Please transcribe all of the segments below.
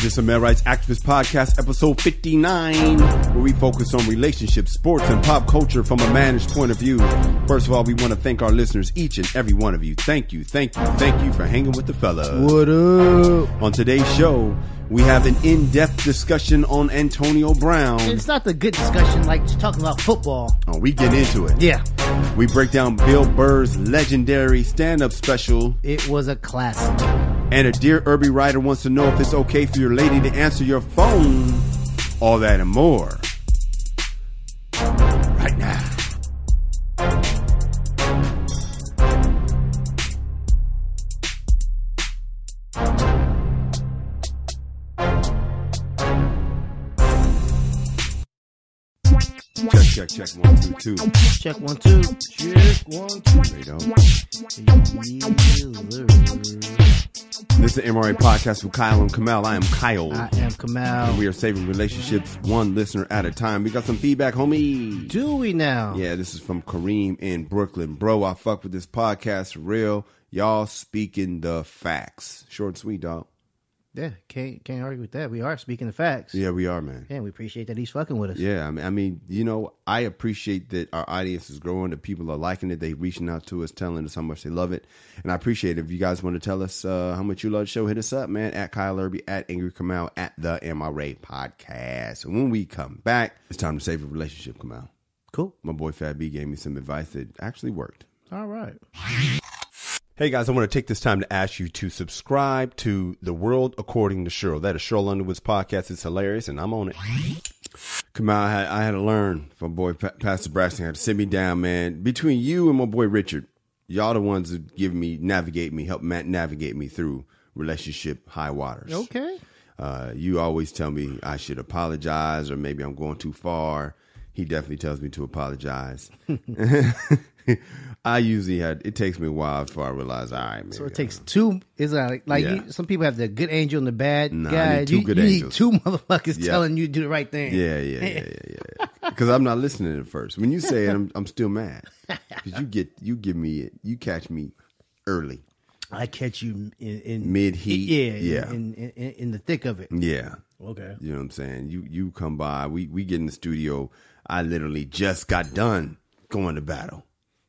This is a Male Rights Activist Podcast, episode 59, where we focus on relationships, sports, and pop culture from a managed point of view. First of all, we want to thank our listeners, each and every one of you. Thank you for hanging with the fellas. What up? On today's show, we have an in-depth discussion on Antonio Brown. It's not the good discussion like just talking about football. Oh, we get into it. Yeah. We break down Bill Burr's legendary stand-up special. It was a classic. And a Dear Irby writer wants to know if it's okay for your lady to answer your phone. All that and more. Right now. Check, 1, 2, 2. Check 1, 2. Check 1, 2. This is the MRA podcast with Kyle and Kamal. I am Kyle. I am Kamal. And we are saving relationships one listener at a time. We got some feedback, homie. Do we now? Yeah, this is from Kareem in Brooklyn. Bro, I fuck with this podcast for real. Y'all speaking the facts. Short and sweet, dog. Yeah, can't argue with that. We are speaking the facts. Yeah, we are, man. Yeah, we appreciate that he's fucking with us. Yeah, I mean, you know, I appreciate that our audience is growing, that people are liking it, they reaching out to us, telling us how much they love it, and I appreciate it. If you guys want to tell us how much you love the show, hit us up, man, at Kyle Irby, at Angry Kamal, at the MRA Podcast. And when we come back, it's time to save a relationship, Kamal. Cool. My boy Fat B gave me some advice that actually worked. All right. Hey guys, I want to take this time to ask you to subscribe to The World According to Cheryl. That is Cheryl Underwood's podcast. It's hilarious, and I'm on it. Come on, I had to learn from boy Pastor Braxton. Had to sit me down, man. Between you and my boy Richard, y'all the ones who help navigate me through relationship high waters. Okay. You always tell me I should apologize, or maybe I'm going too far. He definitely tells me to apologize. I usually it takes me a while before I realize, all right, man. So it takes two. It's like Yeah. some people have the good angel and the bad Nah, guy. I need two good angels. Need two motherfuckers Yeah. telling you to do the right thing. Yeah. Because I'm not listening at first. When you say it, I'm still mad. Because you catch me early. I catch you in Mid heat. Yeah. In the thick of it. Yeah. Okay. You know what I'm saying? You come by, we get in the studio. I literally just got done going to battle.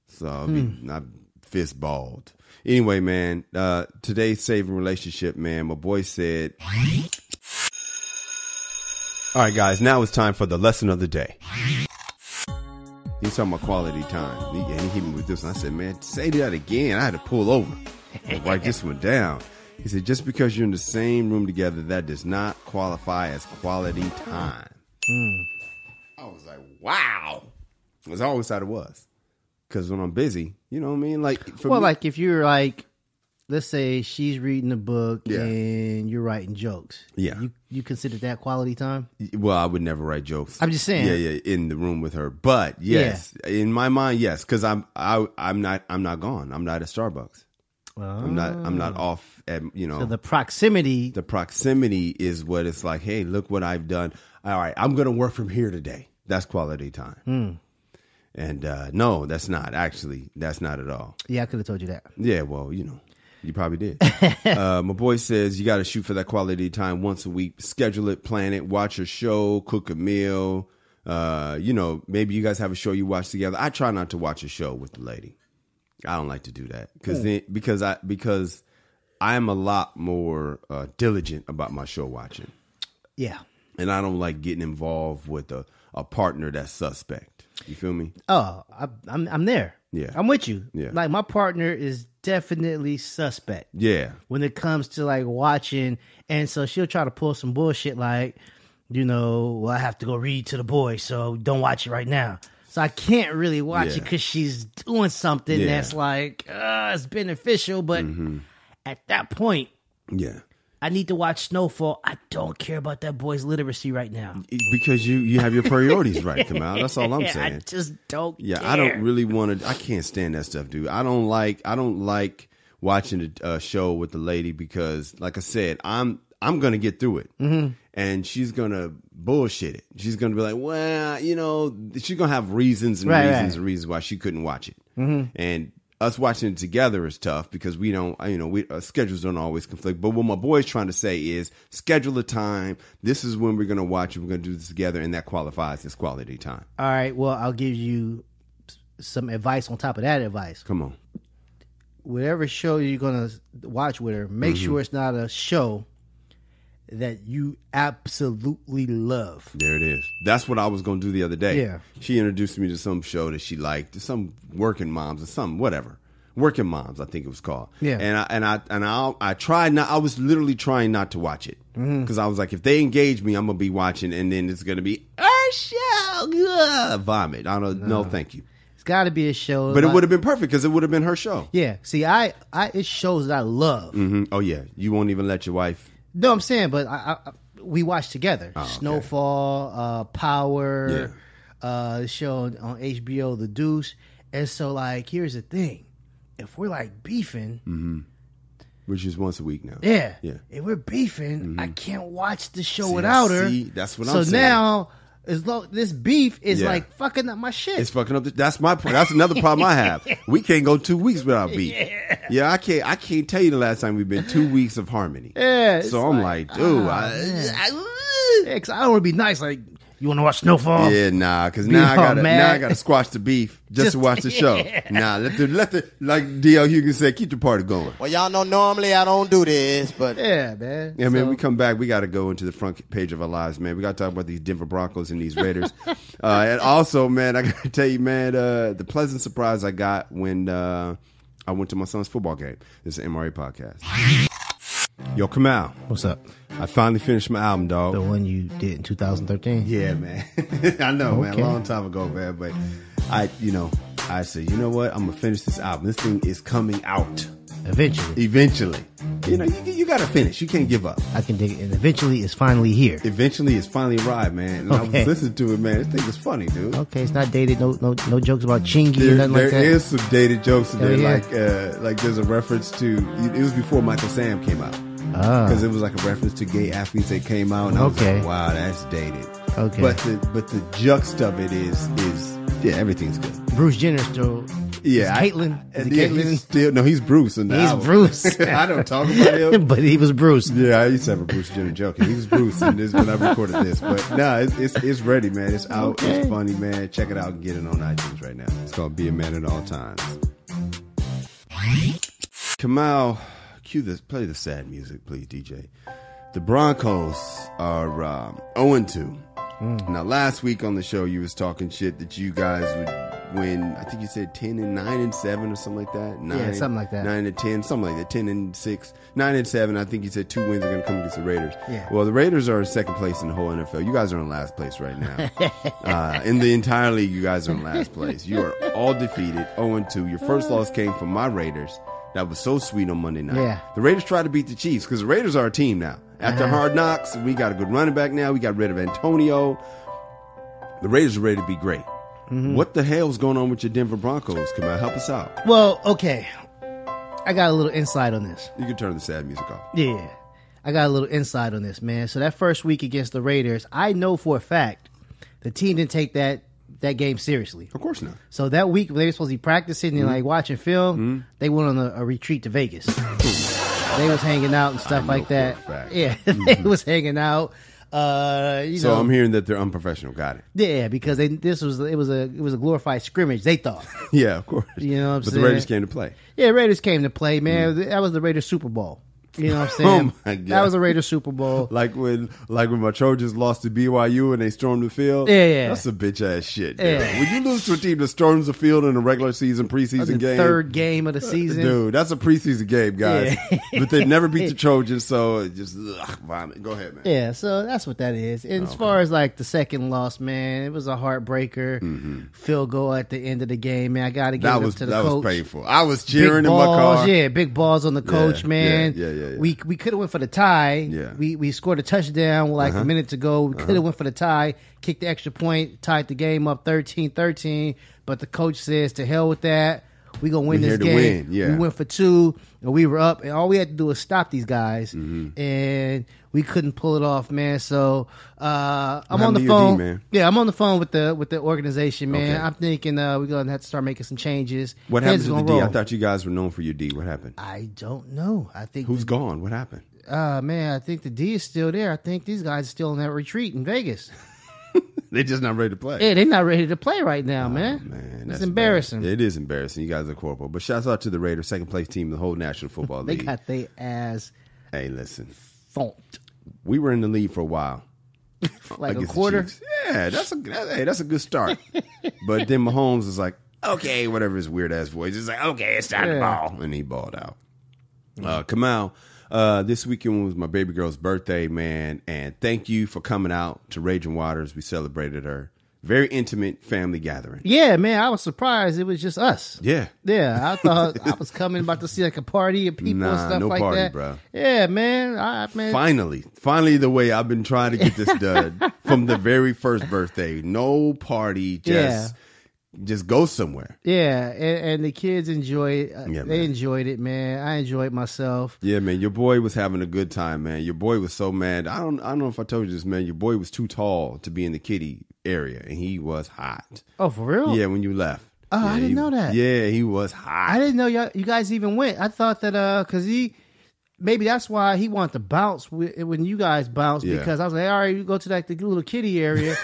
So I'm fist balled. Anyway, man, today's saving relationship, man, my boy said, all right, guys, now it's time for the lesson of the day. He's talking about quality time. And he hit me with this, and I said, man, say that again. I had to pull over. Write this one down. He said, just because you're in the same room together, that does not qualify as quality time. I was like, wow. That's always thought it was. Because when I'm busy, you know what I mean? Like, like if you're like, let's say she's reading a book Yeah. and you're writing jokes. Yeah. You consider that quality time? Well, I would never write jokes. I'm just saying. Yeah, in the room with her. But yes, in my mind, yes, because I'm not gone. I'm not at Starbucks. I'm not off at, you know. So the proximity. The proximity is what it's like. Hey, look what I've done. All right, I'm going to work from here today. That's quality time. And no, that's not. Actually, that's not at all. Yeah, I could have told you that. Yeah, well, you know, you probably did. My boy says you got to shoot for that quality time once a week. Schedule it, plan it, watch a show, cook a meal. You know, maybe you guys have a show you watch together. I try not to watch a show with the lady. I don't like to do that because I'm a lot more diligent about my show watching. Yeah. And I don't like getting involved with a partner that's suspect. You feel me? Oh, I'm there. Yeah. I'm with you. Yeah. Like my partner is definitely suspect. Yeah. When it comes to like watching, and so she'll try to pull some bullshit like, you know, well, I have to go read to the boys, so don't watch it right now. So I can't really watch it because she's doing something that's like, it's beneficial, but at that point, I need to watch Snowfall. I don't care about that boy's literacy right now. Because you have your priorities right, Kamal. That's all I'm saying. I just don't care. I don't really want to. I can't stand that stuff, dude. I don't like watching a show with the lady because, like I said, I'm going to get through it. And she's going to bullshit it. She's going to be like, well, you know, she's going to have reasons and reasons why she couldn't watch it. And us watching it together is tough because we don't, our schedules don't always conflict. But what my boy's trying to say is schedule a time. This is when we're going to watch it. We're going to do this together, and that qualifies as quality time. All right. Well, I'll give you some advice on top of that advice. Come on. Whatever show you're going to watch with her, make sure it's not a show that you absolutely love. There it is. That's what I was going to do the other day. Yeah. She introduced me to some show that she liked, some Working Moms or something, whatever. Working Moms, I think it was called. Yeah. I tried not. I was literally trying not to watch it because I was like, if they engage me, I'm gonna be watching, and then it's gonna be our show. Vomit. I don't. No, thank you. It's got to be a show. But it would have been perfect because it would have been her show. Yeah. See, it shows that I love. Mm-hmm. Oh yeah. You won't even let your wife. No, I'm saying, but we watch together. Oh, okay. Snowfall, Power, the show on HBO, The Deuce. And so, like, here's the thing. If we're, like, beefing. Which is once a week now. Yeah. Yeah. If we're beefing, I can't watch the show without her. That's what I'm saying. So now, this beef is, like, fucking up my shit. It's fucking up. That's my point. That's another problem I have. We can't go 2 weeks without beef. Yeah, I can't tell you the last time we've been 2 weeks of harmony. Yeah. So I'm like, dude. Because I don't want to be nice. Like, you want to watch Snowfall? Yeah, nah. Because now I gotta squash the beef just to watch the show. Nah, let the like D.L. Hughes said, keep the party going. Well, y'all know normally I don't do this, but yeah, man. Yeah, man. We come back. We got to go into the front page of our lives, man. We got to talk about these Denver Broncos and these Raiders. And also, man, I got to tell you, man, the pleasant surprise I got when I went to my son's football game. This is an MRA podcast. Yo, Kamal. What's up? I finally finished my album, dog. The one you did in 2013? Yeah, man. I know, man. A long time ago, man. But I said, you know what? I'm going to finish this album. This thing is coming out. Eventually. You got to finish. You can't give up. I can dig it. And eventually it's finally here. Eventually it's finally arrived, man. And I was listening to it, man. This thing is funny, dude. Okay, it's not dated. No jokes about Chingy or nothing like that. There is some dated jokes in there. Like there's a reference to, it was before Michael Sam came out. Because it was like a reference to gay athletes that came out. And I was like, wow, that's dated. Okay. But the juxt of it is everything's good. Bruce Jenner still. Yeah, Caitlyn. He's Bruce. He's Bruce. I don't talk about him, but he was Bruce. Yeah, I used to have a Bruce Jenner joke. He was Bruce, and this when I recorded this. But no, it's ready, man. It's out. Okay. It's funny, man. Check it out and get it on iTunes right now. It's called "Be a Man at All Times." Kamal, play the sad music, please, DJ. The Broncos are 0-2. Now, last week on the show, you was talking shit that you guys would win. I think you said 10-9-7 or something like that. Something like that. 9-10, something like that. 10-6, 9-7. I think you said 2 wins are going to come against the Raiders. Yeah. Well, the Raiders are in second place in the whole NFL. You guys are in last place right now. In the entire league, you guys are in last place. You are all defeated, 0-2. Your first loss came from my Raiders. That was so sweet on Monday night. Yeah. The Raiders tried to beat the Chiefs because the Raiders are a team now. After Hard Knocks, we got a good running back now. We got rid of Antonio. The Raiders are ready to be great. What the hell's going on with your Denver Broncos? Come on, help us out. Well, okay. I got a little insight on this. You can turn the sad music off. Yeah. I got a little insight on this, man. So that first week against the Raiders, I know for a fact the team didn't take that game seriously. Of course not. So that week when they were supposed to be practicing and like watching film, they went on a retreat to Vegas. They was hanging out and stuff like that. Yeah, they was hanging out. So I'm hearing that they're unprofessional. Got it. Yeah, because it was a glorified scrimmage. They thought. Yeah, of course. You know what I'm saying? But the Raiders came to play. Yeah, Raiders came to play, man. That was the Raiders Super Bowl. You know what I'm saying? Oh my God. That was a Raiders Super Bowl. Like when my Trojans lost to BYU and they stormed the field. Yeah. That's a bitch ass shit. Yeah. Dude. When you lose to a team that storms the field in a regular season preseason game, third game of the season, dude, that's a preseason game, guys. Yeah. But they never beat the Trojans, so it just vomit. Go ahead, man. Yeah, so that's what that is. And as far as like the second loss, man, it was a heartbreaker. Field goal at the end of the game, man. I got to give it up to the coach. That was painful. I was cheering in my car. Yeah, big balls on the coach, man. Yeah. We could have went for the tie. Yeah. We scored a touchdown with like a minute to go. We could have went for the tie, kicked the extra point, tied the game up 13-13. But the coach says, to hell with that. we gonna win We this here to game. win, yeah. We went for 2, and we were up, and all we had to do was stop these guys, and we couldn't pull it off, man. So I'm on the to your phone. D, man? Yeah, I'm on the phone with the organization, man. Okay. I'm thinking we're gonna have to start making some changes. What Heads happened to the gonna D? I roll. thought you guys were known for your D. What happened? I don't know. I think Who's gone? What happened? man, I think the D is still there. I think these guys are still in that retreat in Vegas. They're just not ready to play. Yeah, they're not ready to play right now, man. Man, It's embarrassing. bad. It is embarrassing. You guys are horrible. But shouts out to the Raiders, second place team in the whole National Football They League. got their ass Hey, listen, thumped. we were in the league for a while. Like a against the quarter. Chiefs. Yeah, that's a good start. But then Mahomes was like, okay, whatever his weird ass voice. He's like, okay, it's time to ball, and he balled out. Kamal, this weekend was my baby girl's birthday, man, and thank you for coming out to Raging Waters. We celebrated her. Very intimate family gathering. Yeah, man, I was surprised it was just us. Yeah. Yeah, I thought I was coming about to see like a party of people and stuff no like party, that. bro. Yeah, man. Finally, the way I've been trying to get this done from the very first birthday. No party, just go somewhere. Yeah, and the kids enjoyed it. Yeah, They man. enjoyed it, man. I enjoyed myself. Yeah, man, your boy was having a good time, man. Your boy was so mad. I don't know if I told you this, man. Your boy was too tall to be in the kiddie area, and he was hot. Oh, for real? Yeah, when you left. Oh, Yeah, I didn't know that. Yeah, he was hot. I didn't know you guys even went. I thought that because maybe that's why he wanted to bounce when you guys bounced, Yeah. because I was like, all right, you go to like the little kiddie area.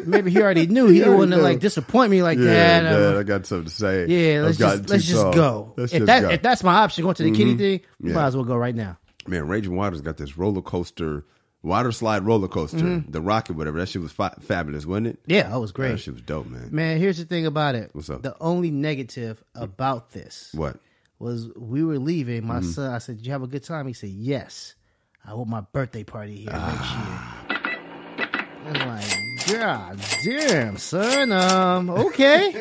Maybe he already knew. He didn't want to like disappoint me like that. Dad, I got something to say. Yeah, let's just go. If that's my option, going to the kiddie thing, we might as well go right now. Man, Raging Waters got this water slide roller coaster, the rocket, whatever. That shit was fabulous, wasn't it? Yeah, that was great. That shit was dope, man. Man, here's the thing about it. What's up? The only negative about this What? was we were leaving. My son, I said, "Did you have a good time?" He said, "Yes. I want my birthday party here next year." I'm like, God damn, son. Okay.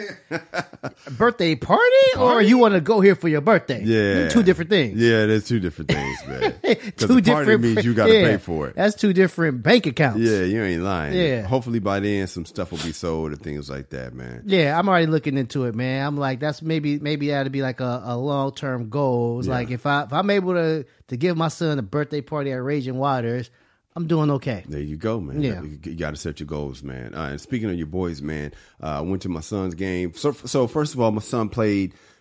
Birthday party? Or you want to go here for your birthday? Yeah. Two different things. Yeah, there's two different things, man. Because Two the party different means you got to pay for it. That's two different bank accounts. Yeah, you ain't lying. Yeah. Hopefully by then some stuff will be sold and things like that, man. Yeah, I'm already looking into it, man. I'm like, that's maybe that'd be like a long term goal. It's like if I'm able to give my son a birthday party at Raging Waters, I'm doing okay. There you go, man. Yeah. You got to set your goals, man. And speaking of your boys, man, I went to my son's game. So first of all, my son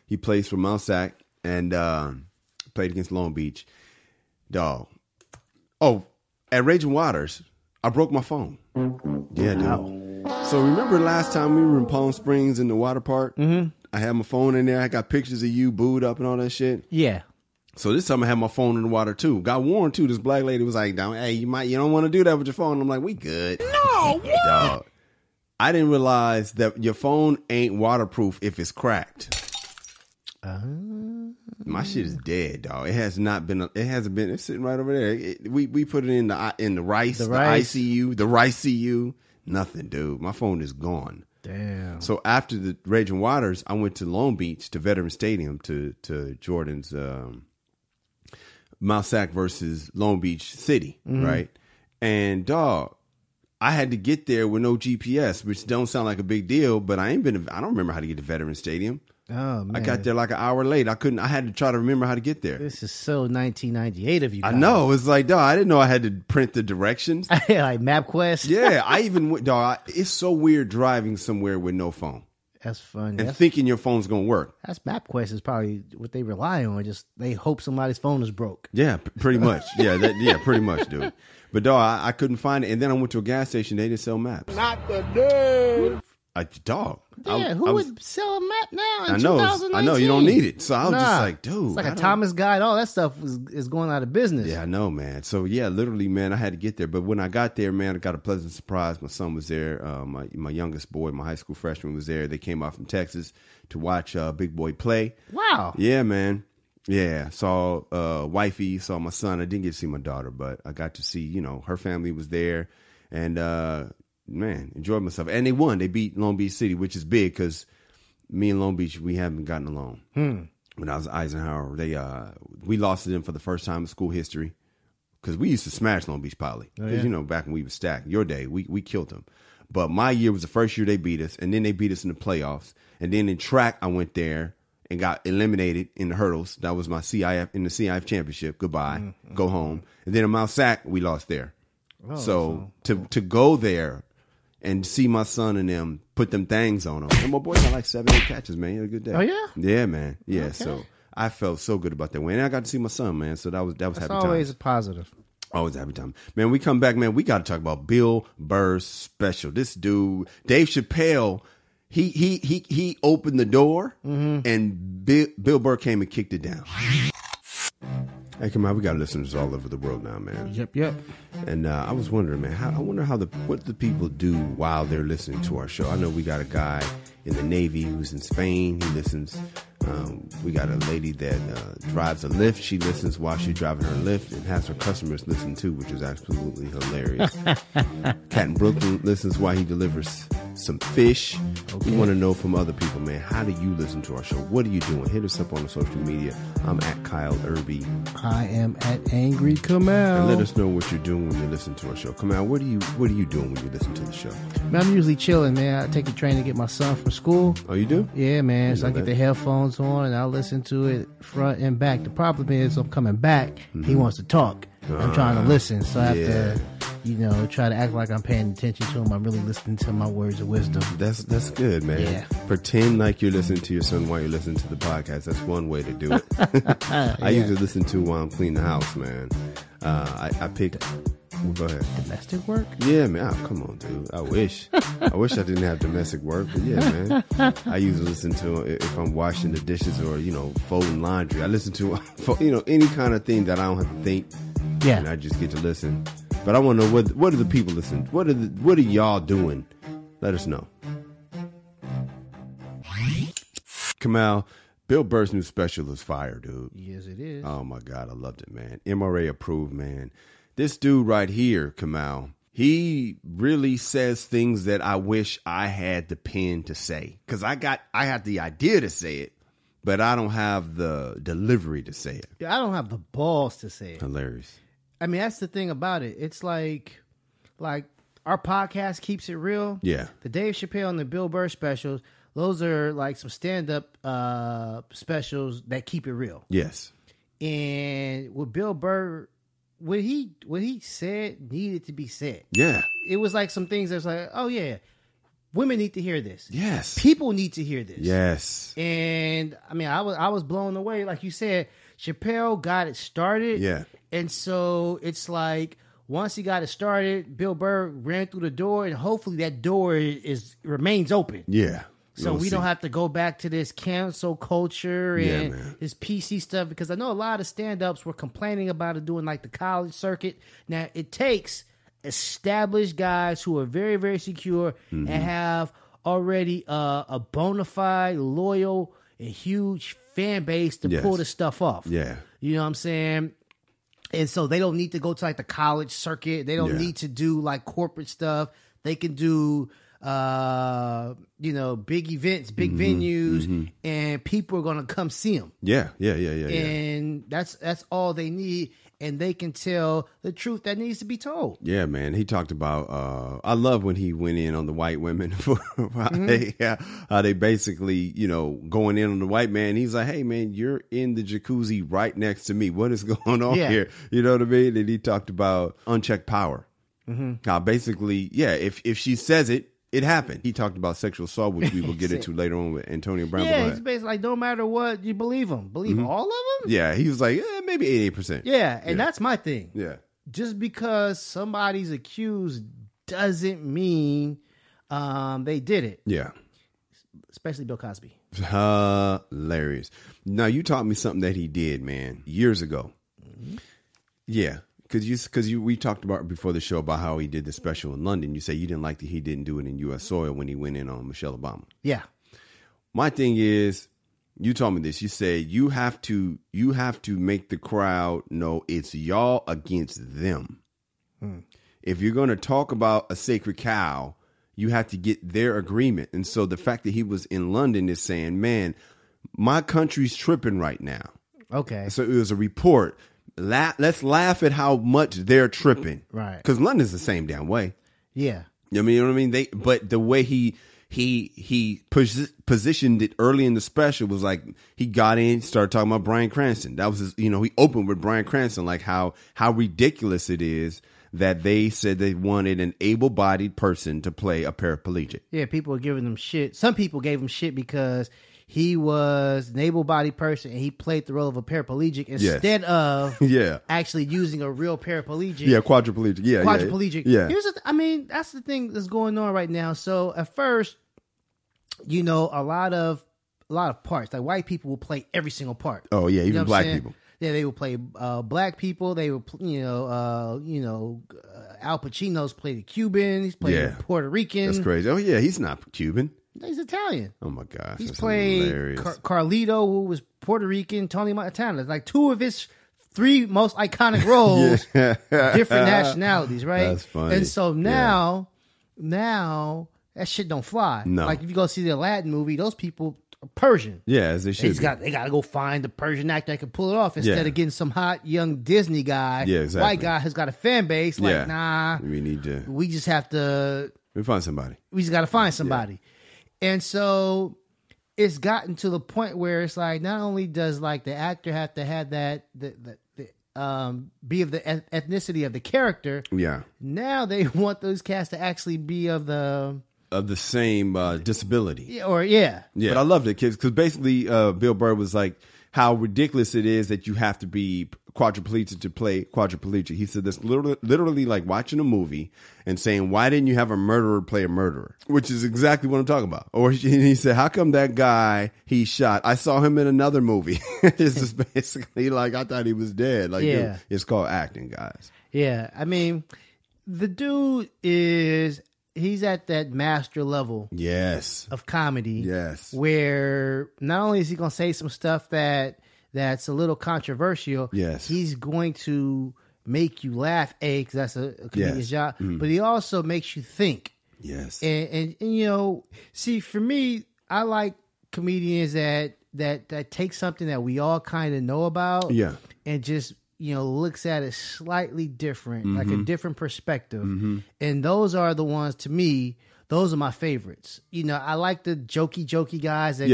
he plays for Mount Sac and played against Long Beach. Dog. Oh, at Raging Waters, I broke my phone. Yeah, dude. So remember last time we were in Palm Springs in the water park? Mm-hmm. I had my phone in there. I got pictures of you booed up and all that shit. Yeah. So this time I had my phone in the water too. Got warned too. This black lady was like, "Hey, you don't want to do that with your phone." I'm like, "We good." No, what? Dog. I didn't realize that your phone ain't waterproof if it's cracked. My shit is dead, dog. It hasn't been. It's sitting right over there. We put it in the rice, the ICU, the RICU. Nothing, dude. My phone is gone. Damn. So after the Raging Waters, I went to Long Beach to Veterans Stadium to Jordan's Mount Sac versus Long Beach City, right? And dog, I had to get there with no GPS, which don't sound like a big deal, but I don't remember how to get to Veterans Stadium. Oh man. I got there like an hour late. I had to try to remember how to get there. This is so 1998 of you guys. I know. It's like, dog, I didn't know I had to print the directions. Like MapQuest. Yeah, I even went, dog, it's so weird driving somewhere with no phone. That's funny. And thinking your phone's going to work. That's MapQuest is probably what they rely on. Just they hope somebody's phone is broke. Yeah, pretty much. Yeah, pretty much, dude. But dog, I couldn't find it. And then I went to a gas station. They didn't sell maps. Not the dude. Dog. Yeah, who would sell a map now in I know. 2019? I know. You don't need it. So I was just like, dude. It's like a Thomas Guide. All that stuff is going out of business. Yeah, I know, man. So, yeah, literally, man, I had to get there. But when I got there, man, I got a pleasant surprise. My son was there. My youngest boy, my high school freshman, was there. They came out from Texas to watch Big Boy play. Wow. Yeah, man. Yeah, saw wifey, saw my son. I didn't get to see my daughter, but I got to see, her family was there. And, man, enjoyed myself. And they won. They beat Long Beach City, which is big because me and Long Beach, we haven't gotten along. When I was at Eisenhower, we lost to them for the first time in school history because we used to smash Long Beach Poly. Because, back when we were stacked, your day, we killed them. But my year was the first year they beat us, and then they beat us in the playoffs. And then in track, I went there and got eliminated in the hurdles. That was my CIF in the CIF championship. Goodbye. Go home. And then in Mount Sac, we lost there. So to go there and see my son and them put them things on them. And my boy got like 7-8 catches, man. He had a good day. Oh, yeah? Yeah, man. Yeah, Okay. so I felt so good about that win. And I got to see my son, man. So that was happy time. Always a positive. Always a happy time. Man, we come back, man. We got to talk about Bill Burr's special. This dude, Dave Chappelle, he opened the door and Bill Burr came and kicked it down. Hey, come on, we got listeners all over the world now, man. Yep. And I was wondering, man, I wonder what the people do while they're listening to our show. I know we got a guy in the Navy who's in Spain. He listens. We got a lady that drives a Lyft. She listens while she's driving her Lyft and has her customers listen too, which is absolutely hilarious. Cat in Brooklyn listens while he delivers some fish. Okay. We want to know from other people, man, how do you listen to our show? What are you doing? Hit us up on the social media. I'm at Kyle Irby. I am at Angry Kamal. And let us know what you're doing when you listen to our show. Kamal, what are you doing when you listen to the show? Man, I'm usually chilling, man. I take the train to get my son from school. Oh, you do? Yeah, man. So I get the headphones on and I'll listen to it front and back. The problem is I'm coming back. He wants to talk. I'm trying to listen. So I have to, try to act like I'm paying attention to him. I'm really listening to my words of wisdom. That's good, man. Yeah. Pretend like you're listening to your son while you're listening to the podcast. That's one way to do it. I usually listen to while I'm cleaning the house, man. I pick... Go ahead. Domestic work? Yeah, man. Oh, come on, dude. I wish I didn't have domestic work, but yeah, man. I usually listen to if I'm washing the dishes or folding laundry. I listen to any kind of thing that I don't have to think. Yeah, and I just get to listen. But I want to know what are the people listening? What are y'all doing? Let us know. Kamal, Bill Burr's new special is fire, dude. Yes, it is. Oh my God, I loved it, man. MRA approved, man. This dude right here, Kamal, he really says things that I wish I had the pen to say. Because I had the idea to say it, but I don't have the delivery to say it. I don't have the balls to say it. Hilarious. I mean, that's the thing about it. It's like our podcast keeps it real. Yeah. The Dave Chappelle and the Bill Burr specials, those are like some stand-up specials that keep it real. Yes. And with Bill Burr... What he said needed to be said. Yeah. It was like some things that was like, oh yeah, women need to hear this. Yes. People need to hear this. Yes. And I mean, I was blown away. Like you said, Chappelle got it started. Yeah. And so it's like once he got it started, Bill Burr ran through the door, and hopefully that door remains open. Yeah. So we don't have to go back to this cancel culture and this PC stuff, because I know a lot of stand-ups were complaining about it doing like the college circuit. Now, it takes established guys who are very, very secure and have already a bona fide, loyal, and huge fan base to pull this stuff off. Yeah. You know what I'm saying? And so they don't need to go to like the college circuit. They don't need to do like corporate stuff. They can do... big events, big venues, and people are going to come see them. Yeah. And that's all they need, and they can tell the truth that needs to be told. Yeah, man. He talked about, I love when he went in on the white women for how they basically, going in on the white man. He's like, hey, man, you're in the jacuzzi right next to me. What is going on here? You know what I mean? And he talked about unchecked power. How basically, if she says it, it happened. He talked about sexual assault, which we will get into later on with Antonio Brown. Yeah, it's basically like, no matter what, you believe him. Believe all of them? Yeah, he was like, maybe 88%. Yeah, and that's my thing. Yeah. Just because somebody's accused doesn't mean they did it. Yeah. Especially Bill Cosby. Hilarious. Now, you taught me something that he did, man, years ago. Yeah. Because we talked about before the show about how he did the special in London. You say you didn't like that he didn't do it in U.S. soil when he went in on Michelle Obama. Yeah. My thing is, you told me this. You said you have to make the crowd know it's y'all against them. If you're going to talk about a sacred cow, you have to get their agreement. And so the fact that he was in London is saying, man, my country's tripping right now. Okay. So it was a report. Let's laugh at how much they're tripping. Right. Because London's the same damn way. Yeah. You know what I mean? But the way he he positioned it early in the special. Was like he got in, started talking about Bryan Cranston. That was his, he opened with Bryan Cranston, like how ridiculous it is that they said they wanted an able-bodied person to play a paraplegic. Yeah, people were giving him shit. Some people gave him shit because he was an able-bodied person and he played the role of a paraplegic instead of actually using a real paraplegic. Yeah, quadriplegic. Yeah, quadriplegic. Yeah. That's the thing that's going on right now. So at first, a lot of parts, like white people will play every single part. Oh yeah, even black people. Yeah, they would play black people. They would, Al Pacino's played a Cuban. He's played a Puerto Rican. That's crazy. Oh yeah, he's not Cuban. He's Italian. Oh my gosh, he's played Carlito, who was Puerto Rican. Tony Montana, like two of his 3 most iconic roles, different nationalities, right? That's funny. And so now that shit don't fly. No, like if you go see the Aladdin movie, those people. Persian. Yeah, as they should. They got to go find the Persian actor that can pull it off instead of getting some hot young Disney guy. Yeah, exactly. White guy has got a fan base. Like, nah, we just have to. We find somebody. We just got to find somebody. Yeah. And so it's gotten to the point where it's like, not only does like the actor have to have that, be of the ethnicity of the character. Yeah. Now they want those cast to actually be of the same disability. Yeah. But I loved it because basically Bill Burr was like how ridiculous it is that you have to be quadriplegic to play quadriplegic. He said that's literally like watching a movie and saying, why didn't you have a murderer play a murderer? Which is exactly what I'm talking about. Or he said, how come that guy he shot, I saw him in another movie. It's just basically like, I thought he was dead. Like, dude, it's called acting, guys. Yeah. I mean, the dude he's at that master level of comedy. Yes. Where not only is he going to say some stuff that's a little controversial, he's going to make you laugh, because that's a comedian's job, but he also makes you think. Yes. And see, for me, I like comedians that take something that we all kind of know about and just looks at it slightly different, like a different perspective. And those are the ones, to me, those are my favorites. I like the jokey guys that,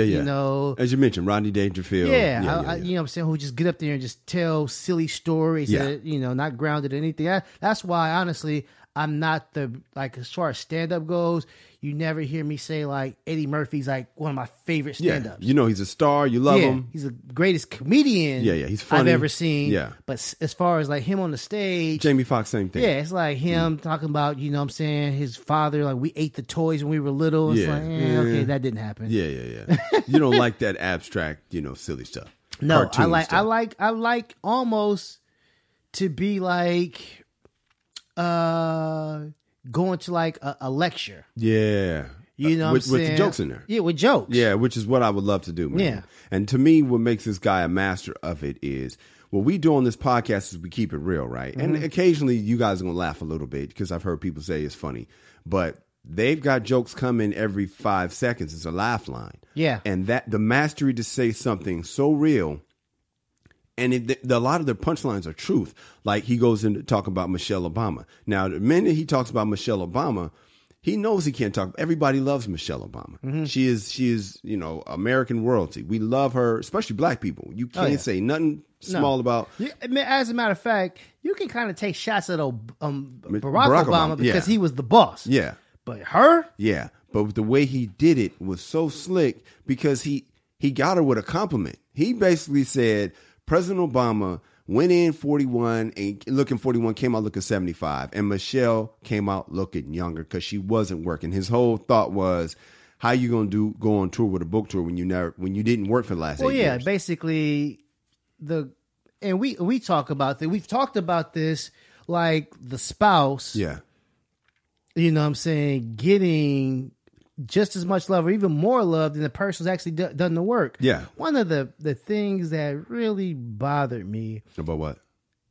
as you mentioned, Rodney Dangerfield. You know what I'm saying, who just get up there and just tell silly stories that, not grounded in anything. That's why, honestly, I'm not as far as stand-up goes, you never hear me say like Eddie Murphy's like one of my favorite stand-ups. He's a star. You love him. He's the greatest comedian he's funny. I've ever seen. But as far as like him on the stage. Jamie Foxx, same thing. Yeah, it's like him talking about, his father, like we ate the toys when we were little. It's like, okay, that didn't happen. Yeah. You don't like that abstract, silly stuff. No, I like almost to be like going to like a lecture. Yeah. With the jokes in there. Yeah, with jokes. Yeah, which is what I would love to do, man. Yeah. And to me, what makes this guy a master of it is what we do on this podcast is we keep it real, right? And occasionally you guys are going to laugh a little bit because I've heard people say it's funny. But they've got jokes coming every 5 seconds. It's a laugh line. Yeah. And that the mastery to say something so real. And a lot of their punchlines are truth. Like he goes into talk about Michelle Obama. Now, the minute he talks about Michelle Obama, he knows he can't talk. Everybody loves Michelle Obama. She is, American royalty. We love her, especially black people. You can't say nothing small about. As a matter of fact, you can kind of take shots at Barack Obama because he was the boss. Yeah. But her? Yeah. But the way he did it was so slick because he got her with a compliment. He basically said, President Obama went in 41 and looking 41, came out looking 75, and Michelle came out looking younger because she wasn't working. His whole thought was, how you gonna go on tour with a book tour when you didn't work for the last 8 years? Basically we talk about that. We've talked about this, like the spouse. Yeah, you know what I'm saying, getting just as much love or even more love than the person who's actually done the work. Yeah. One of the things that really bothered me. About what?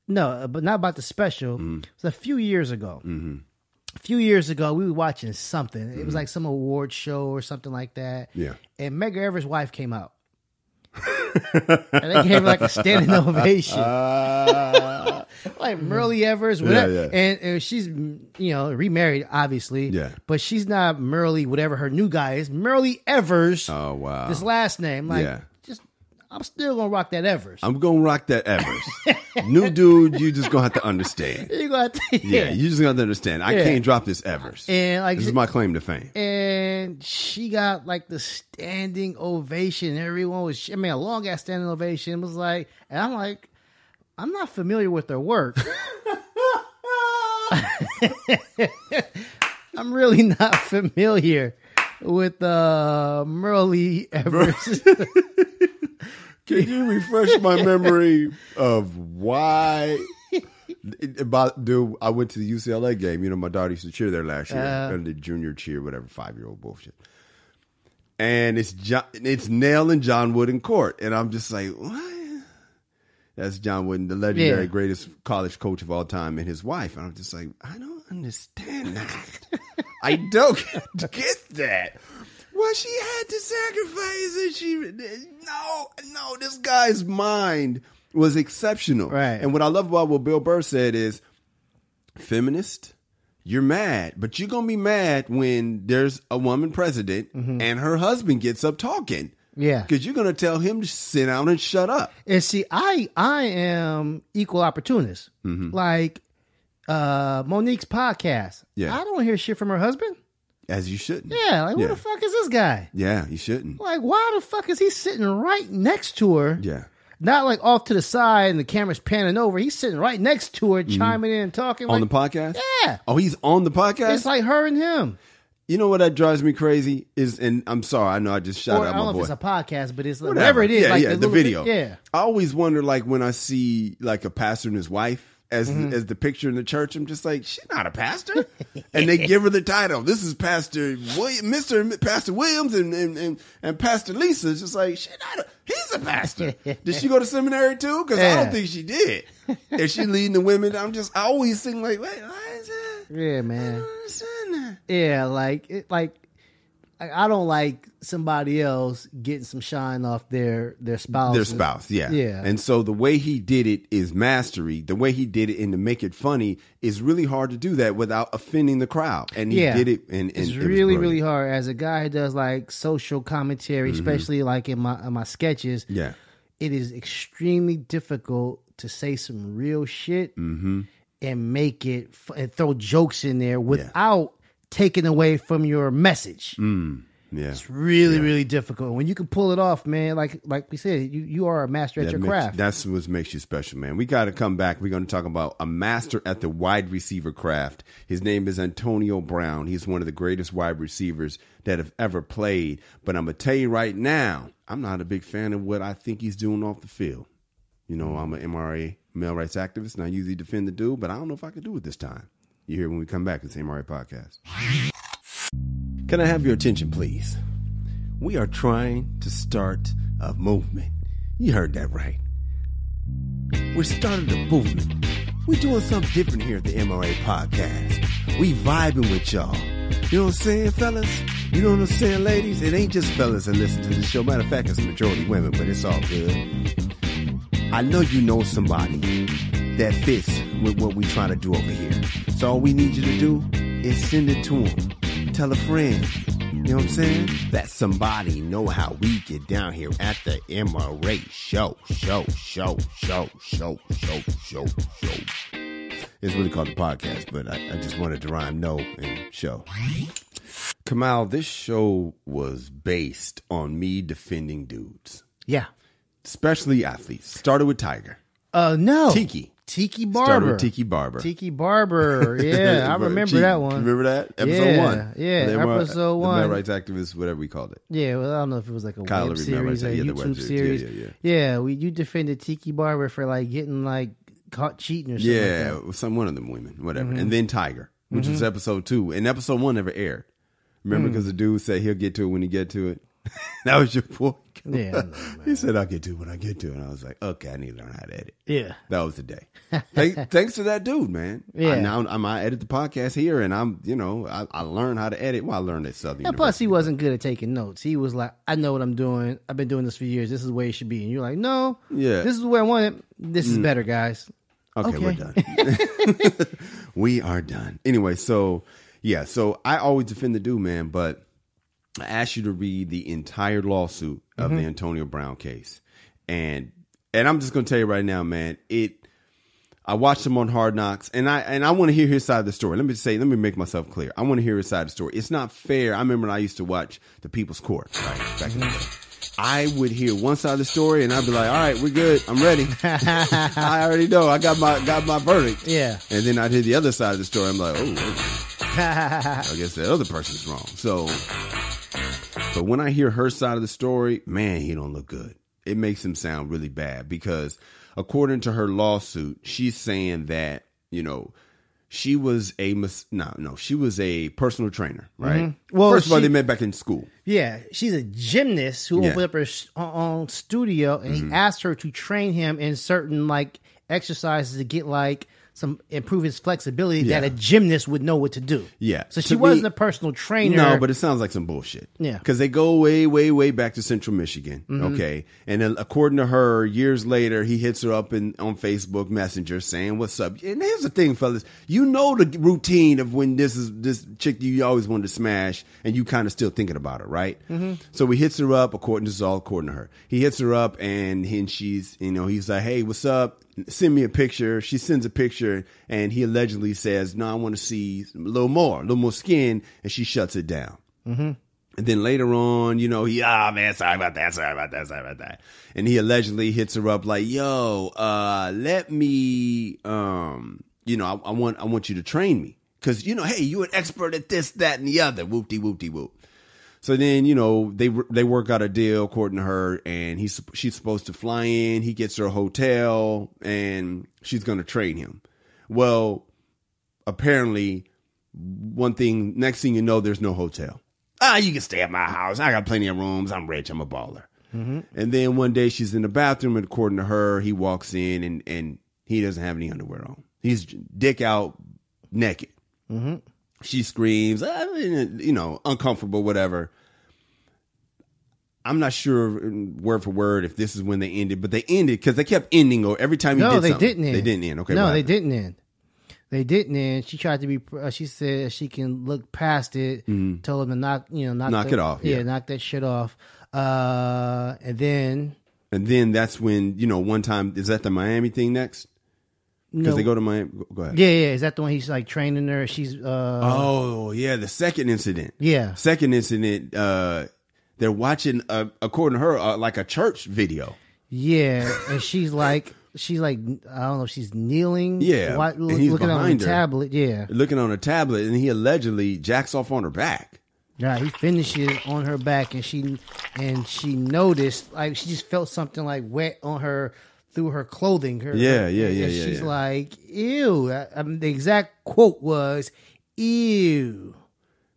No, but not about the special. It was a few years ago. A few years ago, we were watching something. It was like some award show or something like that. Yeah. And Medgar Evers' wife came out. And they gave like a standing ovation. like Merle Evers, whatever. Yeah. And she's, remarried, obviously. Yeah. But she's not Merle, whatever her new guy is. Merle Evers. Oh, wow. This last name. Like, I'm still going to rock that Evers. I'm going to rock that Evers. New dude, you just going to have to understand. You're gonna have to, you just going to have to understand. I can't drop this Evers. And like, this is my claim to fame. And she got like the standing ovation. Everyone was, a long ass standing ovation. It was like, and I'm like, I'm not familiar with their work. I'm really not familiar with Merle Evers. Can you refresh my memory of why? Dude, I went to the UCLA game. My daughter used to cheer there last year. Under junior cheer, whatever, 5-year-old bullshit. And it's Nell and John Wooden court. And I'm just like, what? That's John Wooden, the legendary greatest college coach of all time, and his wife. And I'm just like, I don't understand that. I don't get that. Well, she had to sacrifice, and no, this guy's mind was exceptional. Right. And what I love about what Bill Burr said is, feminist, you're mad, but you're going to be mad when there's a woman president and her husband gets up talking. Yeah. Because you're going to tell him to sit down and shut up. And see, I am equal opportunist. Like Monique's podcast. Yeah. I don't hear shit from her husband. As you shouldn't. Yeah, like, who the fuck is this guy? Yeah, you shouldn't. Like, why the fuck is he sitting right next to her? Yeah. Not like off to the side and the camera's panning over. He's sitting right next to her, chiming in and talking. On like, the podcast? Yeah. Oh, he's on the podcast? It's like her and him. You know what that drives me crazy is, and I'm sorry, I know I just shot out my boy. I don't know if it's a podcast, but it's like, whatever it is. Yeah, the video. Yeah. I always wonder, like, when I see, like, a pastor and his wife, as the picture in the church, I'm just like, she's not a pastor. And they give her the title. This is Pastor William, Pastor Williams and Pastor Lisa. It's just like, he's a pastor. Did she go to seminary too? Because I don't think she did. Is she leading the women? I always think like, wait, why is that? Yeah, man. I don't understand that. Yeah, I don't like somebody else getting some shine off their spouse. Their spouse, yeah. Yeah. And so the way he did it is mastery. The way he did it and to make it funny is really hard to do that without offending the crowd. And he did it. And it's it really, really hard. As a guy who does like social commentary, especially like in my sketches, yeah, it is extremely difficult to say some real shit and make it and throw jokes in there without taken away from your message. Yeah. It's really, really difficult. When you can pull it off, man, like we said, you are a master at your craft. That's what makes you special, man. We got to come back. We're going to talk about a master at the wide receiver craft. His name is Antonio Brown. He's one of the greatest wide receivers that have ever played. But I'm going to tell you right now, I'm not a big fan of what I think he's doing off the field. I'm an MRA, male rights activist, and I usually defend the dude, but I don't know if I can do it this time. You hear when we come back. It's the MRA Podcast. Can I have your attention, please? We are trying to start a movement. You heard that right. We're starting a movement. We're doing something different here at the MRA Podcast. We vibing with y'all. You know what I'm saying, fellas? You know what I'm saying, ladies? It ain't just fellas that listen to the show. Matter of fact, it's majority women, but it's all good. I know you know somebody that fits with what we trying to do over here. So all we need you to do is send it to them. Tell a friend. You know what I'm saying? That somebody know how we get down here at the MRA show. It's really called the podcast, but I just wanted to rhyme no and show. Kamal, this show was based on me defending dudes. Yeah. Especially athletes. Started with Tiger. No. Tiki Barber. Started with Tiki Barber. Tiki Barber. Yeah, I remember that one. Remember that? Episode 1. Yeah, episode 1. The male rights activist, whatever we called it. Yeah, well, I don't know if it was like a Kyle web series or a YouTube series. Yeah. You defended Tiki Barber for like getting like caught cheating or something. Yeah, one of them women, whatever. And then Tiger, which was episode 2. And episode 1 never aired. Remember, because the dude said he'll get to it when he get to it. That was your point. Yeah, he said I'll get to it when I get to it. And I was like, okay, I need to learn how to edit. Yeah, that was the day. Thanks to that dude, man. Yeah, I edit the podcast here, and I learned how to edit. Well, I learned at Southern. And plus, he wasn't good at taking notes. He was like, I know what I'm doing. I've been doing this for years. This is the way it should be. And you're like, no, this is where I want it. This is better, guys. Okay, we're done. We are done. Anyway, so I always defend the dude, man, but I asked you to read the entire lawsuit of the Antonio Brown case. And I'm just going to tell you right now, man, I watched him on Hard Knocks, and I want to hear his side of the story. Let me make myself clear. I want to hear his side of the story. It's not fair. I remember when I used to watch the People's Court, right, back in the day. I would hear one side of the story, and I'd be like, all right, we're good. I'm ready. I already know. I got my verdict. Yeah. And then I'd hear the other side of the story. I'm like, I guess the other person's wrong. So when I hear her side of the story, man, he don't look good. It makes him sound really bad because according to her lawsuit, she's saying that, she was she was a personal trainer, right? Mm-hmm. Well, first of all, they met back in school. Yeah, she's a gymnast who opened up her own studio, and he asked her to train him in certain exercises to get improve his flexibility that a gymnast would know what to do. Yeah. So she wasn't a personal trainer. No, but it sounds like some bullshit. Yeah. Because they go way, way, way back to Central Michigan. Mm-hmm. Okay. And then according to her, years later, he hits her up on Facebook Messenger saying, what's up? And here's the thing, fellas. You know the routine of when this chick you always wanted to smash and you kind of still thinking about her, right? Mm-hmm. So he hits her up, this is all according to her. He hits her up and she's, he's like, hey, what's up? Send me a picture. She sends a picture and he allegedly says, no, I want to see a little more skin. And she shuts it down. Mm-hmm. And then later on, man, sorry about that. And he allegedly hits her up like, yo, let me, I want you to train me. Cause hey, you're an expert at this, that, and the other. Whoop-de-whoop-de-whoop. So then, they work out a deal according to her, and she's supposed to fly in. He gets her a hotel, and she's going to train him. Well, apparently, next thing you know, there's no hotel. You can stay at my house. I got plenty of rooms. I'm rich. I'm a baller. Mm-hmm. And then one day she's in the bathroom, and according to her, he walks in, and he doesn't have any underwear on. He's dick out, naked. Mm-hmm. She screams, uncomfortable, whatever. I'm not sure word for word if this is when they ended, but they ended because they kept ending or every time he did something. Didn't end. They didn't end. Okay. No, they didn't end. They didn't end. She tried to be, she said she can look past it, told him to knock it off. Yeah, knock that shit off. And then that's when, one time, is that the Miami thing next? Because they go to Miami. Go ahead. Yeah. Is that the one he's training her? She's. The second incident. Yeah. Second incident. They're watching, according to her, a church video. Yeah, and she's like, I don't know, she's kneeling. Yeah, and he's looking on a tablet. Yeah, looking on a tablet, and he allegedly jacks off on her back. Yeah, he finishes on her back, and she noticed, she just felt something wet on her. Through her clothing. She's like, ew. The exact quote was, ew.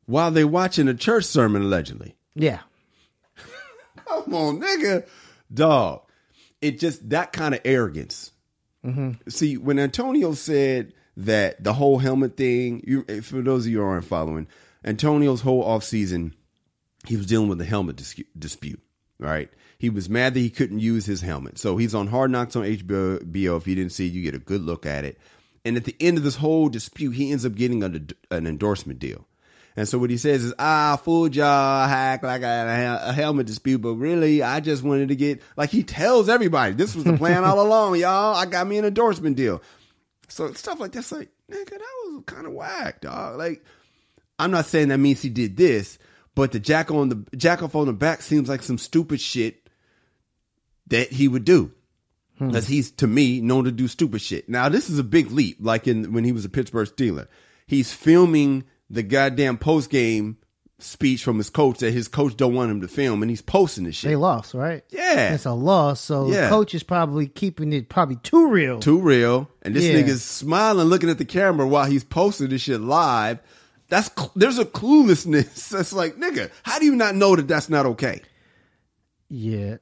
While they're watching a church sermon, allegedly. Yeah. Come on, nigga. Dog. It just, that kind of arrogance. Mm-hmm. See, when Antonio said that the whole helmet thing, for those of you who aren't following, Antonio's whole offseason, he was dealing with the helmet dispute, right? He was mad that he couldn't use his helmet. So he's on Hard Knocks on HBO. If you didn't see it, you get a good look at it. And at the end of this whole dispute, he ends up getting an endorsement deal. And so what he says is, fooled y'all, hack like a helmet dispute, but really, I just wanted to get, he tells everybody, this was the plan all along, y'all. I got me an endorsement deal. So stuff like that's nigga, that was kind of whack, dog. I'm not saying that means he did this, but the jack off on the back seems like some stupid shit that he would do. Because he's, to me, known to do stupid shit. Now, this is a big leap, when he was a Pittsburgh Steeler. He's filming the goddamn post-game speech from his coach that his coach don't want him to film, and he's posting this shit. They lost, right? Yeah. It's a loss, so the coach is probably keeping it too real. Too real. And this nigga's smiling, looking at the camera while he's posting this shit live. There's a cluelessness. That's like, nigga, how do you not know that that's not okay? Yeah.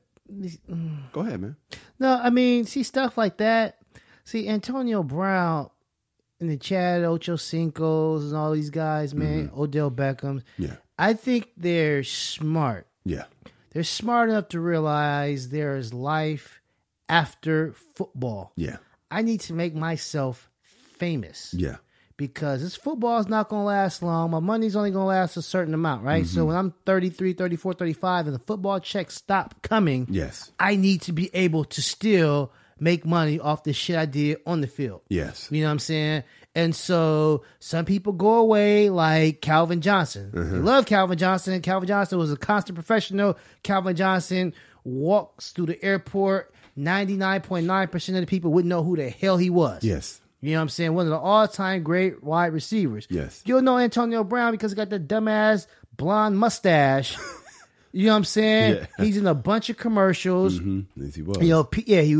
Go ahead, man. No, I mean, see, stuff like that. See, Antonio Brown and the Chad Ochocinco's and all these guys, man, Odell Beckham. Yeah. I think they're smart. Yeah. They're smart enough to realize there is life after football. Yeah. I need to make myself famous. Yeah. Because this football is not going to last long. My money's only going to last a certain amount, right? So when I'm 33, 34, 35, and the football checks stop coming, Yes. I need to be able to still make money off the shit I did on the field. Yes. You know what I'm saying? And so some people go away like Calvin Johnson. They love Calvin Johnson. Calvin Johnson was a constant professional. Calvin Johnson walks through the airport. 99.9% of the people wouldn't know who the hell he was. Yes. You know what I'm saying? One of the all-time great wide receivers. Yes. You'll know Antonio Brown because he got that dumbass blonde mustache. You know what I'm saying? Yeah. He's in a bunch of commercials. Yes, he was. You know,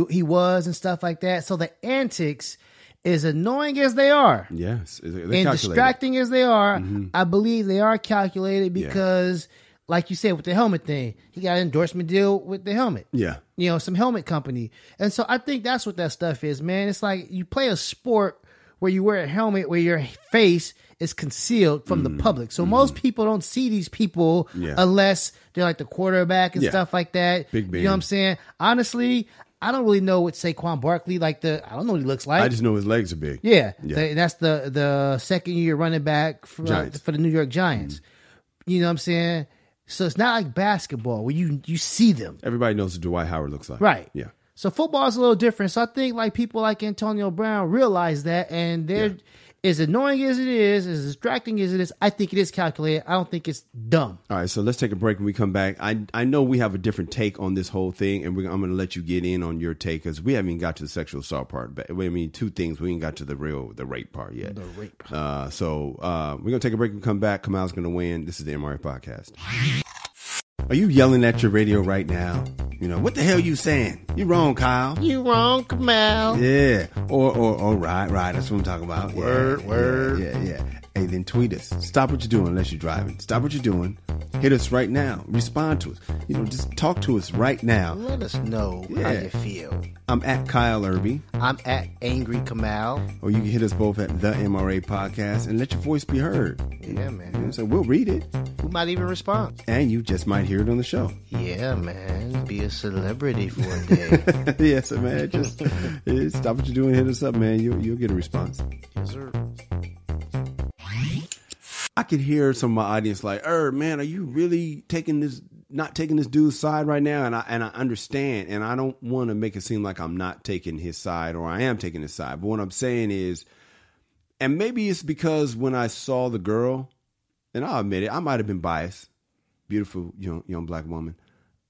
he was and stuff like that. So the antics, as annoying as they are, Yes. They're and calculated. distracting as they are, I believe they are calculated because, like you said, with the helmet thing, he got an endorsement deal with the helmet. Yeah. You know, some helmet company. And so I think that's what that stuff is, man. It's like you play a sport where you wear a helmet where your face is concealed from the public. So most people don't see these people unless they're like the quarterback and stuff like that. Big Ben. You know what I'm saying? Honestly, I don't really know what Saquon Barkley, I don't know what he looks like. I just know his legs are big. Yeah. Yeah. That's the second year running back for the New York Giants. You know what I'm saying? So it's not like basketball where you see them. Everybody knows what Dwight Howard looks like. Right. Yeah. So football is a little different. So I think like people like Antonio Brown realize that, and they're as annoying as it is, as distracting as it is, I think it is calculated. I don't think it's dumb. All right, so let's take a break. When we come back, I know we have a different take on this whole thing, and I'm going to let you get in on your take because we haven't even got to the sexual assault part. But I mean, two things. We ain't got to the rape part yet. The rape. So we're going to take a break and come back. Kamal's going to win. This is the MRA Podcast. Are you yelling at your radio right now? You know, what the hell you saying? You wrong, Kyle. You wrong, Kamal. Yeah. Or right. That's what I'm talking about. Word. Yeah. Hey, then tweet us. Stop what you're doing unless you're driving. Stop what you're doing. Hit us right now. Respond to us. You know, just talk to us right now. Let us know how you feel. I'm at Kyle Irby. I'm at Angry Kamal. Or you can hit us both at the MRA Podcast and let your voice be heard. Yeah, man. You know, so we'll read it. We might even respond. And you just might hear it on the show. Yeah, man. Be a celebrity for a day. Yes, man. Just stop what you're doing. Hit us up, man. You'll get a response. Yes, sir. I could hear some of my audience like, man, are you really not taking this dude's side right now? And I understand, and I don't want to make it seem like I'm not taking his side or I am taking his side. But what I'm saying is, and maybe it's because when I saw the girl, and I'll admit it, I might have been biased. Beautiful young black woman.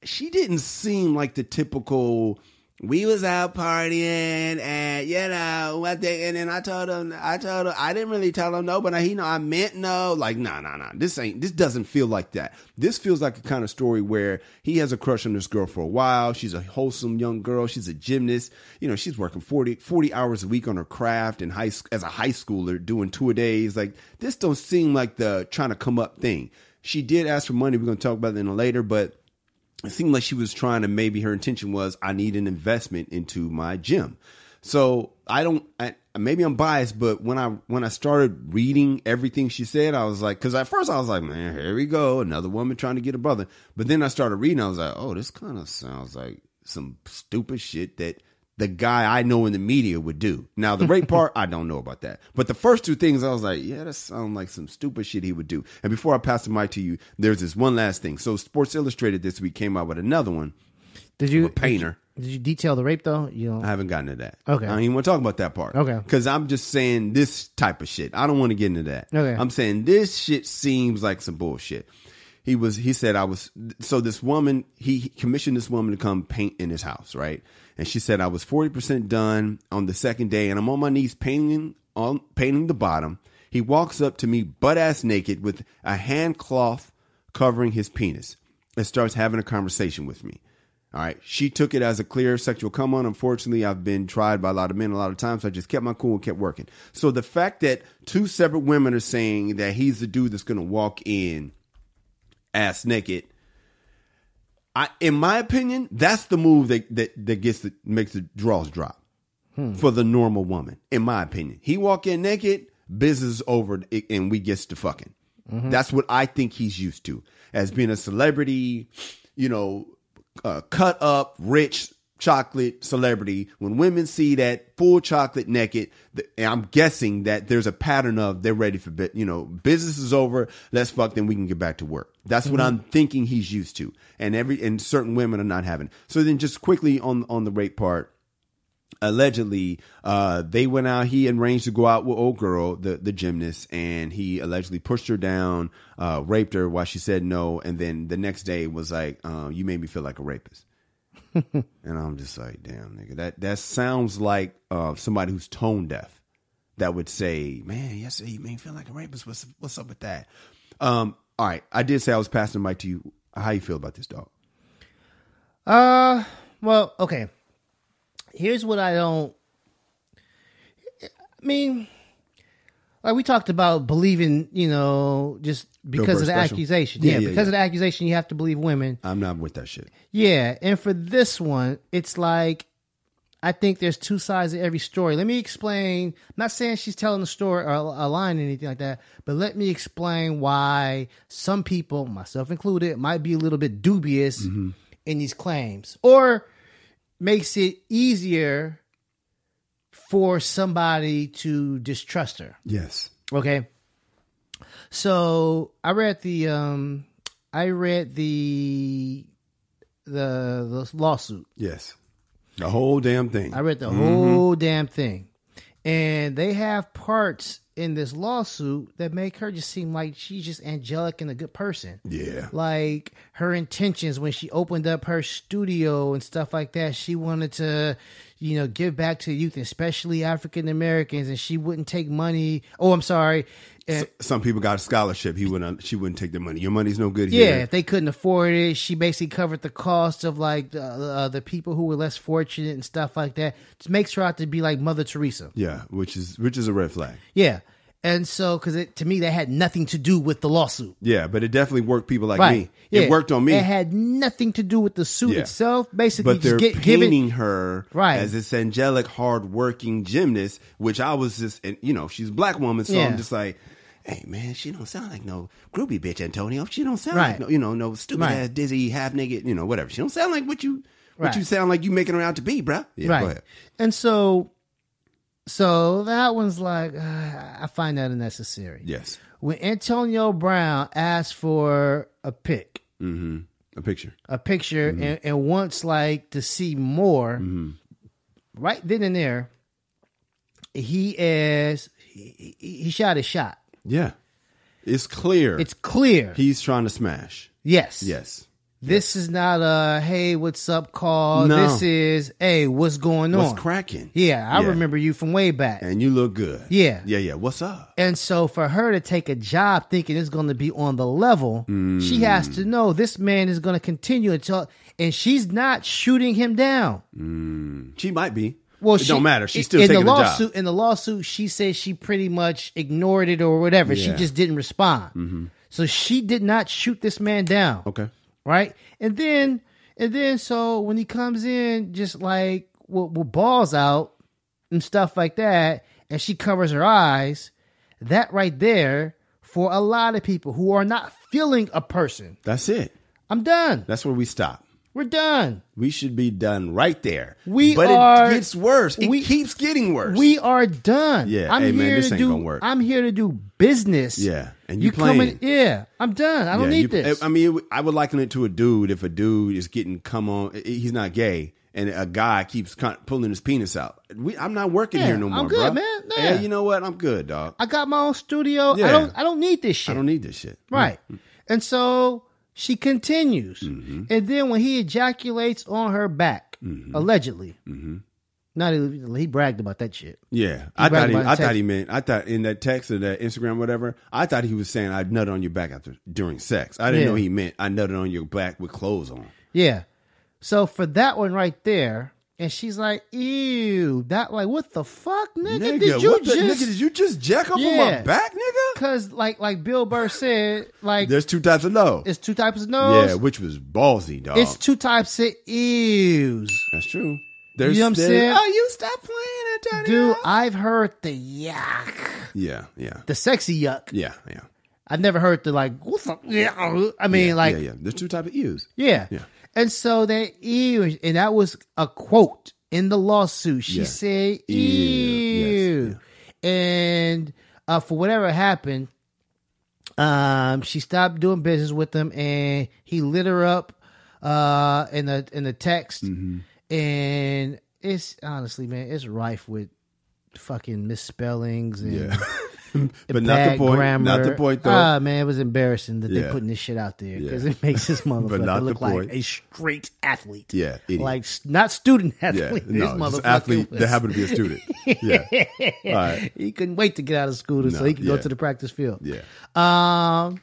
She didn't seem like the typical, we was out partying and, and then I told her, I didn't really tell him no, but I meant no. Like, nah. This doesn't feel like that. This feels like a kind of story where he has a crush on this girl for a while. She's a wholesome young girl. She's a gymnast. You know, she's working 40 hours a week on her craft as a high schooler doing 2-a-days. Like, this don't seem like the trying to come up thing. She did ask for money. We're going to talk about that later, but it seemed like she was trying to, maybe her intention was, I need an investment into my gym. So maybe I'm biased, but when I started reading everything she said, I was like, because at first I was like, man, here we go, another woman trying to get a brother. But then I started reading, I was like, oh, this kind of sounds like some stupid shit that the guy I know in the media would do. Now, the rape part, I don't know about that. But the first two things, I was like, yeah, that sounds like some stupid shit he would do. And before I pass the mic to you, there's this one last thing. So Sports Illustrated this week came out with another one. Did you a painter? Did you detail the rape though? I haven't gotten to that. Okay. I don't even want to talk about that part. Okay. Because I'm just saying this type of shit. I don't want to get into that. Okay. I'm saying this shit seems like some bullshit. He said this woman, he commissioned this woman to come paint in his house, right? And she said, I was 40% done on the second day and I'm on my knees painting the bottom. He walks up to me butt ass naked with a hand cloth covering his penis and starts having a conversation with me. All right. She took it as a clear sexual come on. Unfortunately, I've been tried by a lot of men a lot of times. So I just kept my cool and kept working. So the fact that two separate women are saying that he's the dude that's going to walk in ass naked, in my opinion, that's the move that makes the draws drop for the normal woman. In my opinion, he walk in naked, business is over, and we gets to fucking. Mm-hmm. That's what I think he's used to as being a celebrity, cut up, rich, chocolate celebrity, when women see that full chocolate naked, I'm guessing that there's a pattern of they're ready for business is over, let's fuck, then we can get back to work. That's what I'm thinking he's used to, and certain women are not having it. So then just quickly on the rape part, allegedly they went out, he arranged to go out with old girl, the gymnast, and he allegedly pushed her down, raped her while she said no, and then the next day was like, you made me feel like a rapist. And I'm just like, damn, nigga, that sounds like somebody who's tone deaf that would say, man, yesterday you made me feel like a rapist. What's up with that? All right, I did say I was passing the mic to you. How you feel about this, dog? Well, okay. Here's what I mean, like we talked about believing, just because of the accusation. Yeah, because of the accusation, you have to believe women. I'm not with that shit. Yeah, and for this one, it's like, I think there's two sides of every story. Let me explain. I'm not saying she's telling a story or a line or anything like that, but let me explain why some people, myself included, might be a little bit dubious in these claims, or makes it easier for somebody to distrust her. Yes. Okay. So I read the lawsuit. Yes. The whole damn thing. I read the whole damn thing. And they have parts in this lawsuit that make her just seem like she's just angelic and a good person. Yeah. Like her intentions when she opened up her studio and stuff like that, she wanted to, give back to the youth, especially African Americans, and she wouldn't take money. Oh, I'm sorry. Some people got a scholarship. She wouldn't take their money. Your money's no good here. Yeah, if they couldn't afford it, she basically covered the cost of like the people who were less fortunate and stuff like that. Just makes her out to be like Mother Teresa. Yeah, which is a red flag. Yeah. And so, because to me, that had nothing to do with the lawsuit. Yeah, but it definitely worked people like me. Yeah. It worked on me. It had nothing to do with the suit itself. Basically, but they're painting her as this angelic, hardworking gymnast, which I was just, and she's a black woman, so I'm just like, hey man, she don't sound like no groovy bitch, Antonio. She don't sound like no stupid ass dizzy half naked, whatever. She don't sound like what you sound like you making her out to be, bruh. Yeah, go ahead. And so that one's like, I find that unnecessary. Yes. When Antonio Brown asked for a pic, a picture, and wants like to see more, right then and there, he shot his shot. Yeah. It's clear. He's trying to smash. Yes. This is not a, hey, what's up call. No. This is, hey, what's going on? What's cracking? Yeah, I remember you from way back. And you look good. Yeah. Yeah. What's up? And so for her to take a job thinking it's going to be on the level, she has to know this man is going to continue until, and she's not shooting him down. She might be. Well, it don't matter. She's still taking the job. In the lawsuit, she says she pretty much ignored it or whatever. Yeah. She just didn't respond. So she did not shoot this man down. Okay. Right? And then so when he comes in just like with balls out and stuff like that, and she covers her eyes, that right there, for a lot of people who are not feeling a person. That's it. I'm done. That's where we stop. We're done. We should be done right there. It gets worse. It keeps getting worse. We are done. Yeah. This ain't gonna work. I'm here to do business. Yeah. And you playing. I'm done. I don't need this. I would liken it to a dude. If a dude is getting come on, he's not gay, and a guy keeps pulling his penis out. I'm not working here no more, I'm good, bro. Man. Yeah. You know what? I'm good, dog. I got my own studio. Yeah. I don't need this shit. I don't need this shit. Right. And so she continues. And then when he ejaculates on her back, allegedly, not he bragged about that shit. Yeah. I thought in that text or that Instagram, whatever, I thought he was saying I'd nut on your back during sex. I didn't know he meant I nutted on your back with clothes on. Yeah. So for that one right there, and she's like, ew, that like, what the fuck, nigga? Did you just jack up on my back, nigga? Because like Bill Burr said, like, there's two types of no. It's two types of no's. Yeah, which was ballsy, dog. It's two types of ews. That's true. You know what I'm saying? Oh, you stop playing, Antonio. Dude, I've heard the yuck. Yeah. The sexy yuck. Yeah. I've never heard the like, what's up? Yeah. I mean, yeah. There's two types of ews. Yeah. And so and that was a quote in the lawsuit. She said, ew. Yes. And for whatever happened, she stopped doing business with him, and he lit her up in the text. Mm-hmm. And it's honestly, man, it's rife with fucking misspellings and but not the point. Grammar. Not the point, though. Man, it was embarrassing that they're putting this shit out there because it makes this motherfucker look like a straight athlete. Yeah, idiot. Like not student athlete. Yeah, no, just athlete that happened to be a student. Yeah, all right. He couldn't wait to get out of school so he could go to the practice field. Yeah. And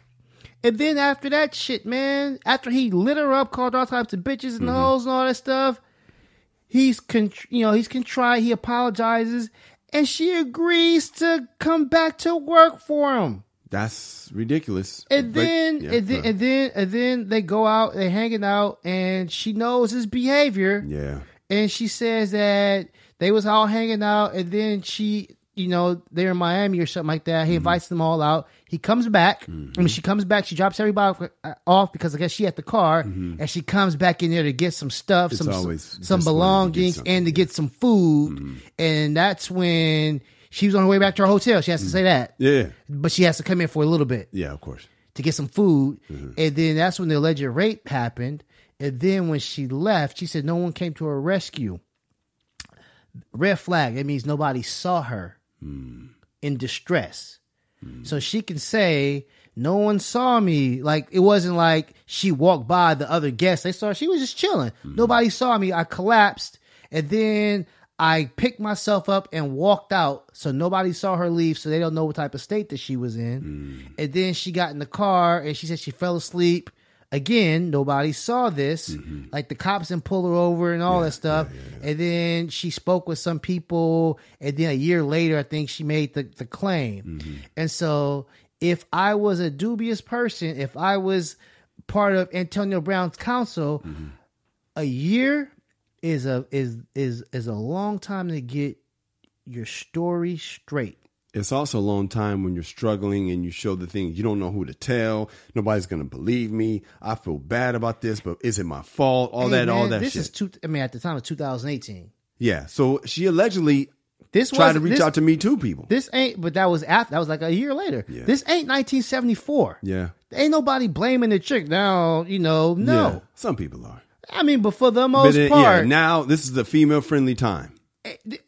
then after that shit, man, after he lit her up, called all types of bitches and hoes and all that stuff, he's contrite. He apologizes. And she agrees to come back to work for him. That's ridiculous. And then they go out, they're hanging out, and she knows his behavior. Yeah. And she says that they was all hanging out, and then they're in Miami or something like that. He invites them all out. He comes back. I mean, she comes back. She drops everybody off because I guess she had the car, and she comes back in there to get some stuff, some belongings, and to get some food. And that's when she was on her way back to her hotel. She has to say that. Yeah. But she has to come in for a little bit. Yeah, of course. To get some food. And then that's when the alleged rape happened. And then when she left, she said no one came to her rescue. Red flag. That means nobody saw her in distress. So she can say, no one saw me. Like, it wasn't like she walked by the other guests. They saw she was just chilling. Nobody saw me. I collapsed. And then I picked myself up and walked out. So nobody saw her leave. So they don't know what type of state that she was in. And then she got in the car and she said she fell asleep. Again, nobody saw this. Like the cops didn't pull her over and all that stuff. And then she spoke with some people. And then a year later, I think she made the claim. And so if I was a dubious person, if I was part of Antonio Brown's counsel, a year is a long time to get your story straight. It's also a long time when you're struggling and you show the thing. You don't know who to tell. Nobody's going to believe me. I feel bad about this, but is it my fault? All that this shit. At the time of 2018. Yeah. So she allegedly tried to reach out to Me Too people. But that was after. That was like a year later. Yeah. This ain't 1974. Yeah. Ain't nobody blaming the chick now. No. Yeah, some people are. I mean, but for the most part. Yeah, now this is a female-friendly time.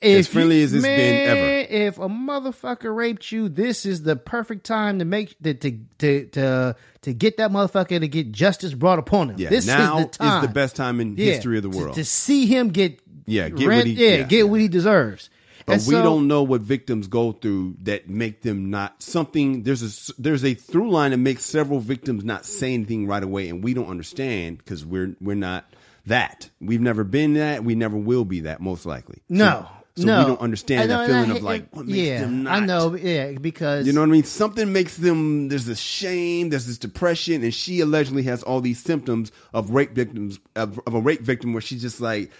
As friendly as it's been ever. If a motherfucker raped you, this is the perfect time to make to get that motherfucker to get justice brought upon him. Yeah, this now is the time. Is the best time in history of the world to see him get what he deserves. But we don't know what victims go through that make them not something. There's a through line that makes several victims not say anything right away, and we don't understand because we're not that. We've never been that. We never will be that, most likely. So we don't understand that feeling of like, what makes them not? I know, because... You know what I mean? Something makes them... There's this shame, there's this depression, and she allegedly has all these symptoms of rape victims, of a rape victim where she's just like,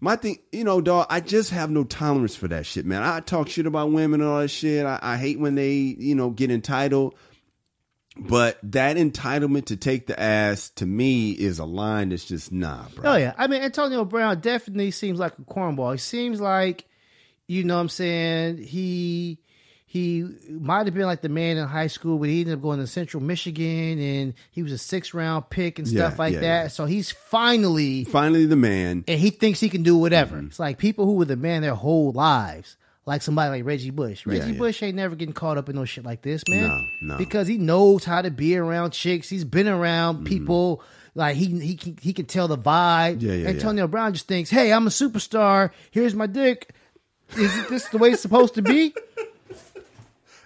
my thing, dog, I just have no tolerance for that shit, man. I talk shit about women and all that shit. I hate when they, get entitled. But that entitlement to take the ass, to me, is a line that's just nah, bro. Oh, yeah. I mean, Antonio Brown definitely seems like a cornball. He seems like, what I'm saying, he might have been like the man in high school, but he ended up going to Central Michigan, and he was a 6th-round pick and stuff like that. Yeah. So he's finally the man. And he thinks he can do whatever. It's like people who were the man their whole lives. Like somebody like Reggie Bush. Reggie Bush ain't never getting caught up in no shit like this, man. No. Because he knows how to be around chicks. He's been around people. Like he can tell the vibe. Antonio Brown just thinks, hey, I'm a superstar. Here's my dick. Is this the way it's supposed to be?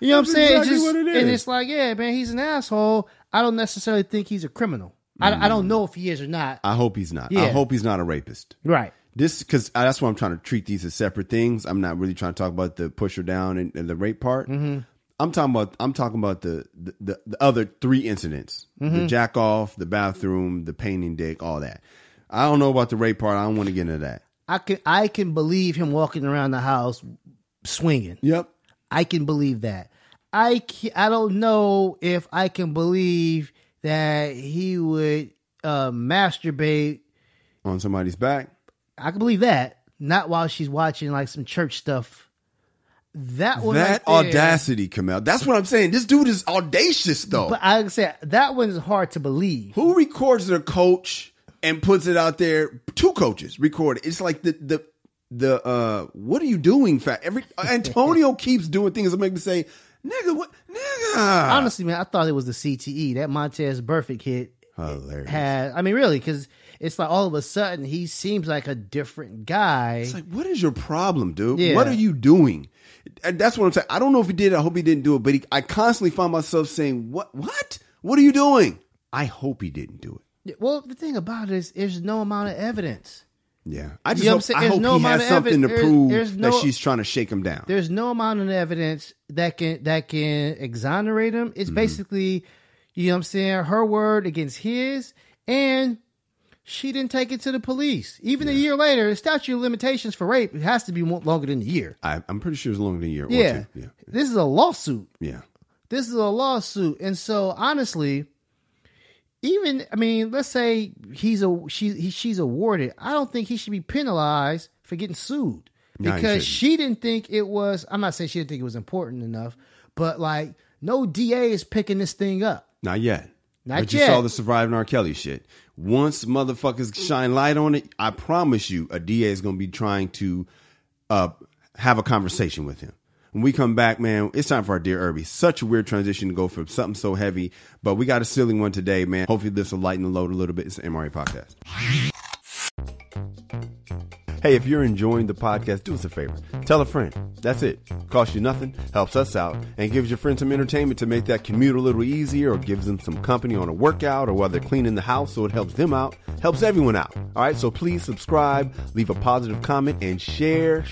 You know what I'm saying? Exactly what it is. And it's like, yeah, man, he's an asshole. I don't necessarily think he's a criminal. I don't know if he is or not. I hope he's not. Yeah. I hope he's not a rapist. Right. Because that's why I'm trying to treat these as separate things. I'm not really trying to talk about the push her down and the rape part. I'm talking about the other 3 incidents: the jack off, the bathroom, the painting dick, all that. I don't know about the rape part. I don't want to get into that. I can believe him walking around the house swinging. Yep, I can believe that. I don't know if I can believe that he would masturbate on somebody's back. I can believe that. Not while she's watching like some church stuff. That audacity, Kamel. That's what I'm saying. This dude is audacious, though. But I say that one is hard to believe. Who records their coach and puts it out there? Two coaches record it. It's like the what are you doing? Antonio keeps doing things that make me say, nigga, what, nigga? Honestly, man, I thought it was the CTE. That Montez Burfict hit. Hilarious. Really, because it's like all of a sudden he seems like a different guy. It's like, what is your problem, dude? Yeah. What are you doing? And that's what I'm saying. I don't know if he did it. I hope he didn't do it. But I constantly find myself saying, what? What are you doing? I hope he didn't do it. Well, the thing about it is there's no amount of evidence. Yeah. I just hope he has something to prove that she's trying to shake him down. There's no amount of evidence that can exonerate him. It's basically, you know what I'm saying, her word against his, and she didn't take it to the police. Even a year later, the statute of limitations for rape has to be longer than a year. I'm pretty sure it's longer than a year. Yeah. Or two. Yeah. This is a lawsuit. Yeah. This is a lawsuit. And so, honestly, let's say she's awarded. I don't think he should be penalized for getting sued because she didn't think it was, I'm not saying she didn't think it was important enough, but like no DA is picking this thing up. Not yet. But you saw the Surviving R. Kelly shit. Once motherfuckers shine light on it, I promise you a DA is going to be trying to have a conversation with him. When we come back, man, it's time for our Dear Irby. Such a weird transition to go from something so heavy, but we got a silly one today, man. Hopefully this will lighten the load a little bit. It's the MRA Podcast. Hey, if you're enjoying the podcast, do us a favor. Tell a friend. That's it. Costs you nothing, helps us out, and gives your friends some entertainment to make that commute a little easier, or gives them some company on a workout, or while they're cleaning the house so it helps them out. Helps everyone out. All right, so please subscribe, leave a positive comment, and share.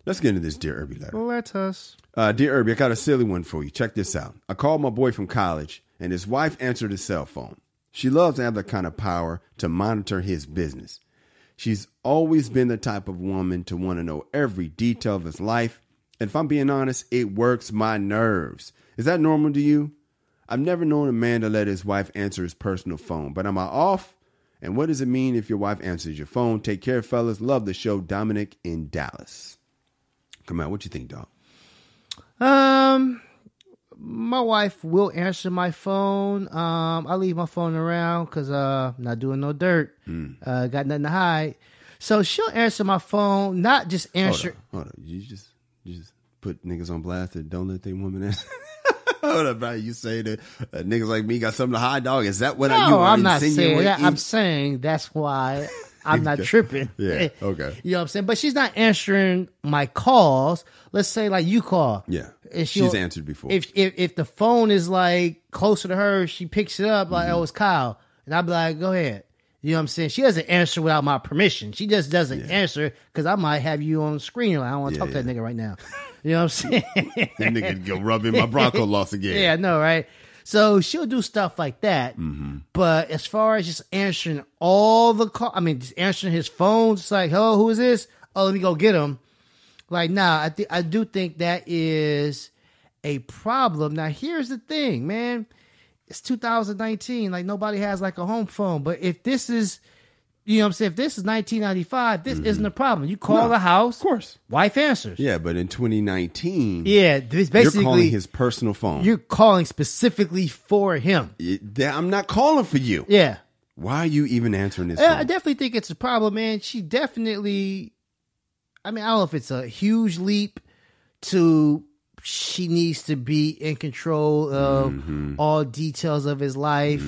Let's get into this Dear Irby letter. Let us. Dear Irby, I got a silly one for you. Check this out. I called my boy from college, and his wife answered his cell phone. She loves to have that kind of power to monitor his business. She's always been the type of woman to want to know every detail of his life. And if I'm being honest, it works my nerves. Is that normal to you? I've never known a man to let his wife answer his personal phone. But am I off? And what does it mean if your wife answers your phone? Take care, fellas. Love the show. Dominic in Dallas. Come on, what you think, dog? My wife will answer my phone. I leave my phone around because I'm not doing no dirt. Got nothing to hide. So she'll answer my phone, not just answer. Hold on. You just put niggas on blast and don't let their woman answer. Hold up, bro. You say that niggas like me got something to hide, dog? Is that what you are I'm not saying that. insinuating? I'm saying that's why I'm not tripping. Yeah, okay. You know what I'm saying? But she's not answering my calls. Let's say like you call. Yeah. She's answered before. If the phone is like closer to her, she picks it up like, oh, it's Kyle. And I'll be like, go ahead. You know what I'm saying? She doesn't answer without my permission. She just doesn't answer because I might have you on the screen. Like, I don't want to talk to that nigga right now. You know what I'm saying? That nigga go rub in my Bronco loss again. Yeah, I know, right? So she'll do stuff like that. But as far as just answering all the calls, just answering his phone, it's like, hello, who is this? Oh, let me go get him. Like, nah, I do think that is a problem. Now, here's the thing, man. It's 2019. Like, nobody has like a home phone. But if this is, you know what I'm saying? If this is 1995, this isn't a problem. You call the house. Of course. Wife answers. Yeah, but in 2019, this basically, you're calling his personal phone. You're calling specifically for him. I'm not calling for you. Yeah. Why are you even answering this phone? I definitely think it's a problem, man. She definitely, I don't know if it's a huge leap to she needs to be in control of all details of his life.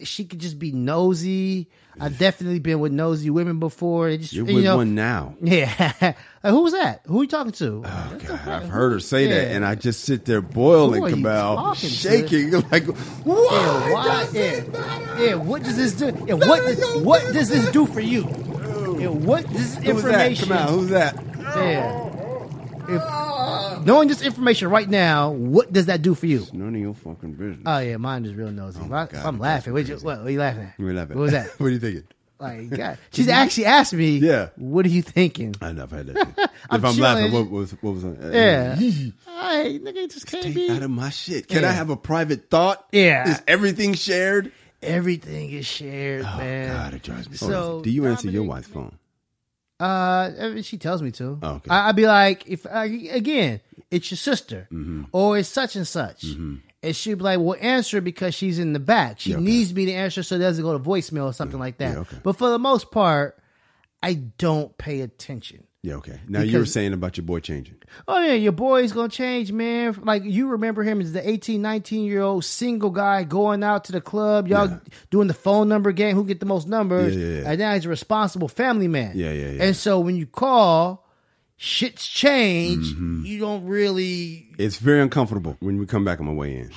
She could just be nosy. I've definitely been with nosy women before. You're with one now. Yeah. Who was that? Who are you talking to? Oh, God, I've heard her say that, and I just sit there boiling, Cabal, shaking. Like, what? What does this do? Yeah, what does this do for you? Yeah, what does this information? Come out. Who's that? Yeah. Knowing this information right now, what does that do for you? It's none of your fucking business. Oh, yeah, mine is real nosy. If I'm laughing, what are you laughing at? We're laughing. What was that? What are you thinking? Like, God. She's actually asked me, what are you thinking? I know, I've had that. If I'm laughing, what was that? I like, nigga, just can't be out of my shit. Can I have a private thought? Yeah. Is everything shared? Everything is shared, man. God, it drives me so. Do you answer your wife's phone? She tells me to. Oh, okay. I'd be like, if again, it's your sister, or it's such and such, and she'd be like, "Well, answer because she's in the back. She needs me to answer so it doesn't go to voicemail or something like that." Okay. But for the most part, I don't pay attention. Yeah, okay. Now you were saying about your boy changing. Oh yeah, your boy's gonna change, man. Like you remember him as the 18, 19-year-old single guy going out to the club, y'all doing the phone number game, who get the most numbers, and now he's a responsible family man. Yeah. And so when you call, shit's changed. You don't really. It's very uncomfortable. When we come back, I'm gonna weigh in.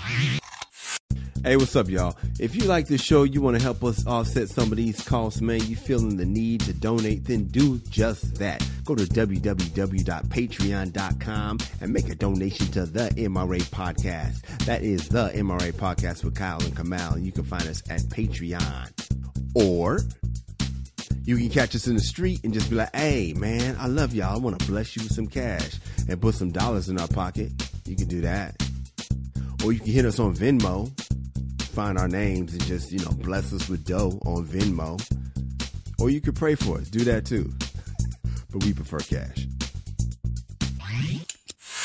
Hey, what's up, y'all? If you like this show, you want to help us offset some of these costs, man, you feeling the need to donate, then do just that. Go to www.patreon.com and make a donation to the MRA Podcast. That is the MRA Podcast with Kyle and Kamal. You can find us at Patreon. Or you can catch us in the street and just be like, hey, man, I love y'all. I want to bless you with some cash and put some dollars in our pocket. You can do that. Or you can hit us on Venmo. Find our names and just, bless us with dough on Venmo. Or you could pray for us. Do that too. But we prefer cash.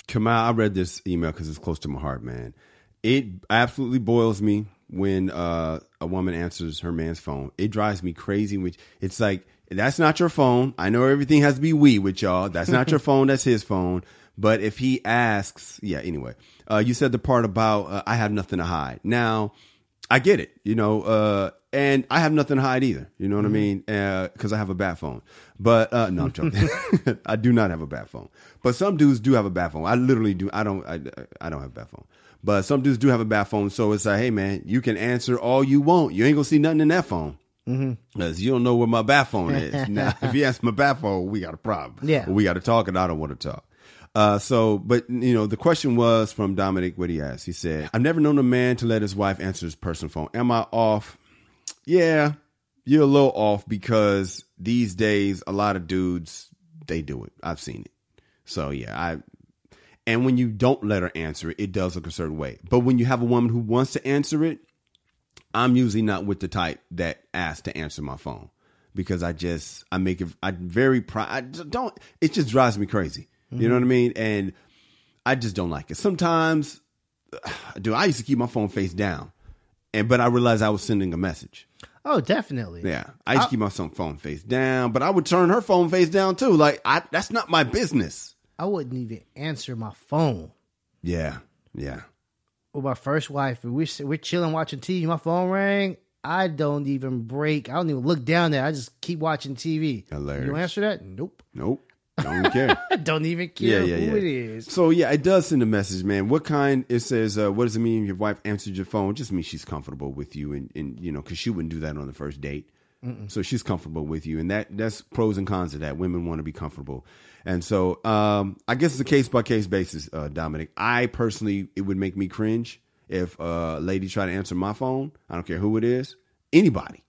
Kamal, I read this email because it's close to my heart, man. It absolutely boils me when a woman answers her man's phone. It drives me crazy. It's like, that's not your phone. I know everything has to be we with y'all. That's not your phone. That's his phone. But if he asks, anyway, you said the part about I have nothing to hide. Now, I get it, and I have nothing to hide either. You know what I mean? Because I have a bad phone. But no, I'm joking. I do not have a bad phone. But some dudes do have a bad phone. I literally do. I don't have a bad phone. But some dudes do have a bad phone. So it's like, hey, man, you can answer all you want. You ain't going to see nothing in that phone. Because you don't know where my bad phone is. Now, if you ask my bad phone, we got a problem. Yeah. We got to talk, and I don't want to talk. But the question was from Dominic, what he asked. He said, I've never known a man to let his wife answer his personal phone. Am I off? Yeah, you're a little off because these days, a lot of dudes, they do it. I've seen it. So yeah, and when you don't let her answer it, it does look a certain way. But when you have a woman who wants to answer it, I'm usually not with the type that asks to answer my phone because it just drives me crazy. You know what I mean? And I just don't like it. Sometimes, I used to keep my phone face down, but I realized I was sending a message. Oh, definitely. Yeah. I used to keep my phone face down, but I would turn her phone face down too. Like, that's not my business. I wouldn't even answer my phone. Yeah. With my first wife, we're chilling watching TV, my phone rang. I don't even look down there. I just keep watching TV. Hilarious. You answer that? Nope. Don't even care. Don't even care who it is. So, it does send a message, man. What kind? It says, what does it mean if your wife answers your phone? It just means she's comfortable with you and because she wouldn't do that on the first date. So she's comfortable with you. And that's pros and cons of that. Women want to be comfortable. And so I guess it's a case-by-case basis, Dominic. I personally, it would make me cringe if a lady tried to answer my phone. I don't care who it is. Anybody.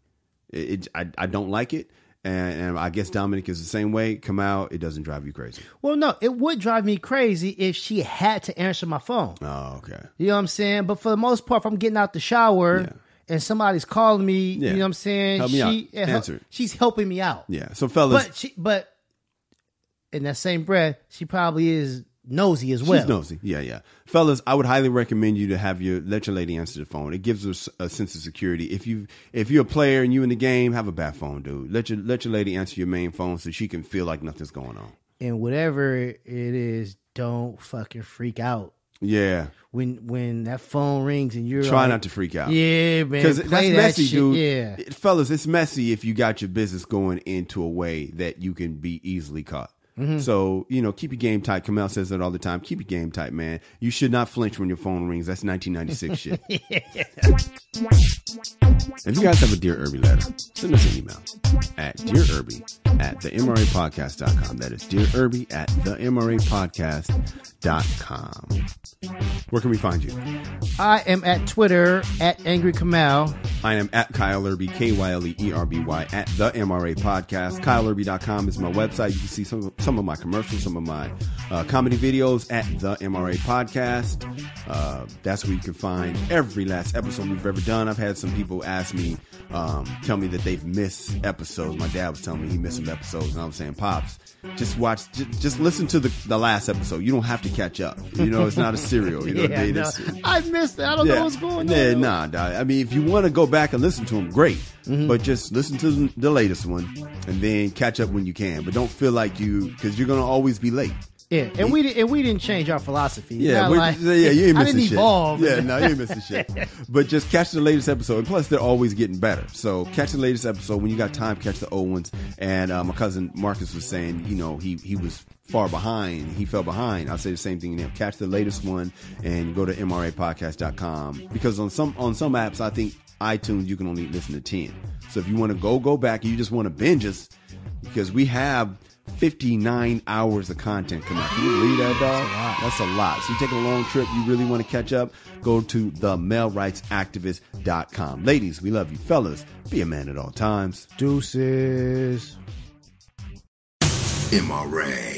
I don't like it. And I guess Dominic is the same way. Come out, it doesn't drive you crazy. Well, no, it would drive me crazy if she had to answer my phone. Oh, okay. You know what I'm saying? But for the most part, if I'm getting out the shower and somebody's calling me, you know what I'm saying? Help me out. Answer it. She's helping me out. Yeah. So, fellas. But in that same breath, she probably is nosy as well. She's nosy. Yeah. Fellas, I would highly recommend you to let your lady answer the phone. It gives her a sense of security. If you're a player and you in the game, have a bad phone, dude. Let your lady answer your main phone so she can feel like nothing's going on. And whatever it is, don't fucking freak out. Yeah. When that phone rings and you're try not to freak out. Yeah, man. Because that's messy, shit, dude. Yeah. Fellas, it's messy if you got your business going into a way that you can be easily caught. So, keep your game tight. Kamal says that all the time. Keep your game tight, man. You should not flinch when your phone rings. That's 1996 shit. If you guys have a Dear Irby letter, send us an email at dearirby@themrapodcast.com. That is dearirby@themrapodcast.com. Where can we find you? I am at Twitter at Angry Kamal. I am at Kyle Irby, KYLEERBY, at the MRA Podcast. KyleIrby.com is my website. You can see some of my commercials, some of my comedy videos at the MRA Podcast. That's where you can find every last episode we've ever done. I've had some people ask me, tell me that they've missed episodes. My dad was telling me he missed some episodes, and I was saying, Pops, just listen to the last episode. You don't have to catch up. You know, it's not a serial. You know, I missed it. I don't know what's going on. Nah, I mean, if you want to go back and listen to them, great. But just listen to the latest one and then catch up when you can. But don't feel like because you're going to always be late. Yeah, and we didn't change our philosophy. Yeah, you ain't missing I didn't shit. evolve. Yeah, no, you ain't missing shit. But just catch the latest episode. And plus, they're always getting better. So catch the latest episode. When you got time, catch the old ones. And my cousin Marcus was saying, you know, he was far behind. He fell behind. I'll say the same thing. Catch the latest one and go to MRApodcast.com. Because on some apps, I think iTunes, you can only listen to 10. So if you want to go back and you just want to binge us, because we have 59 hours of content coming out. Can you believe that, dog? That's a lot. So you take a long trip, you really want to catch up, go to themailrightsactivist.com. Ladies, we love you. Fellas, be a man at all times. Deuces. MRA.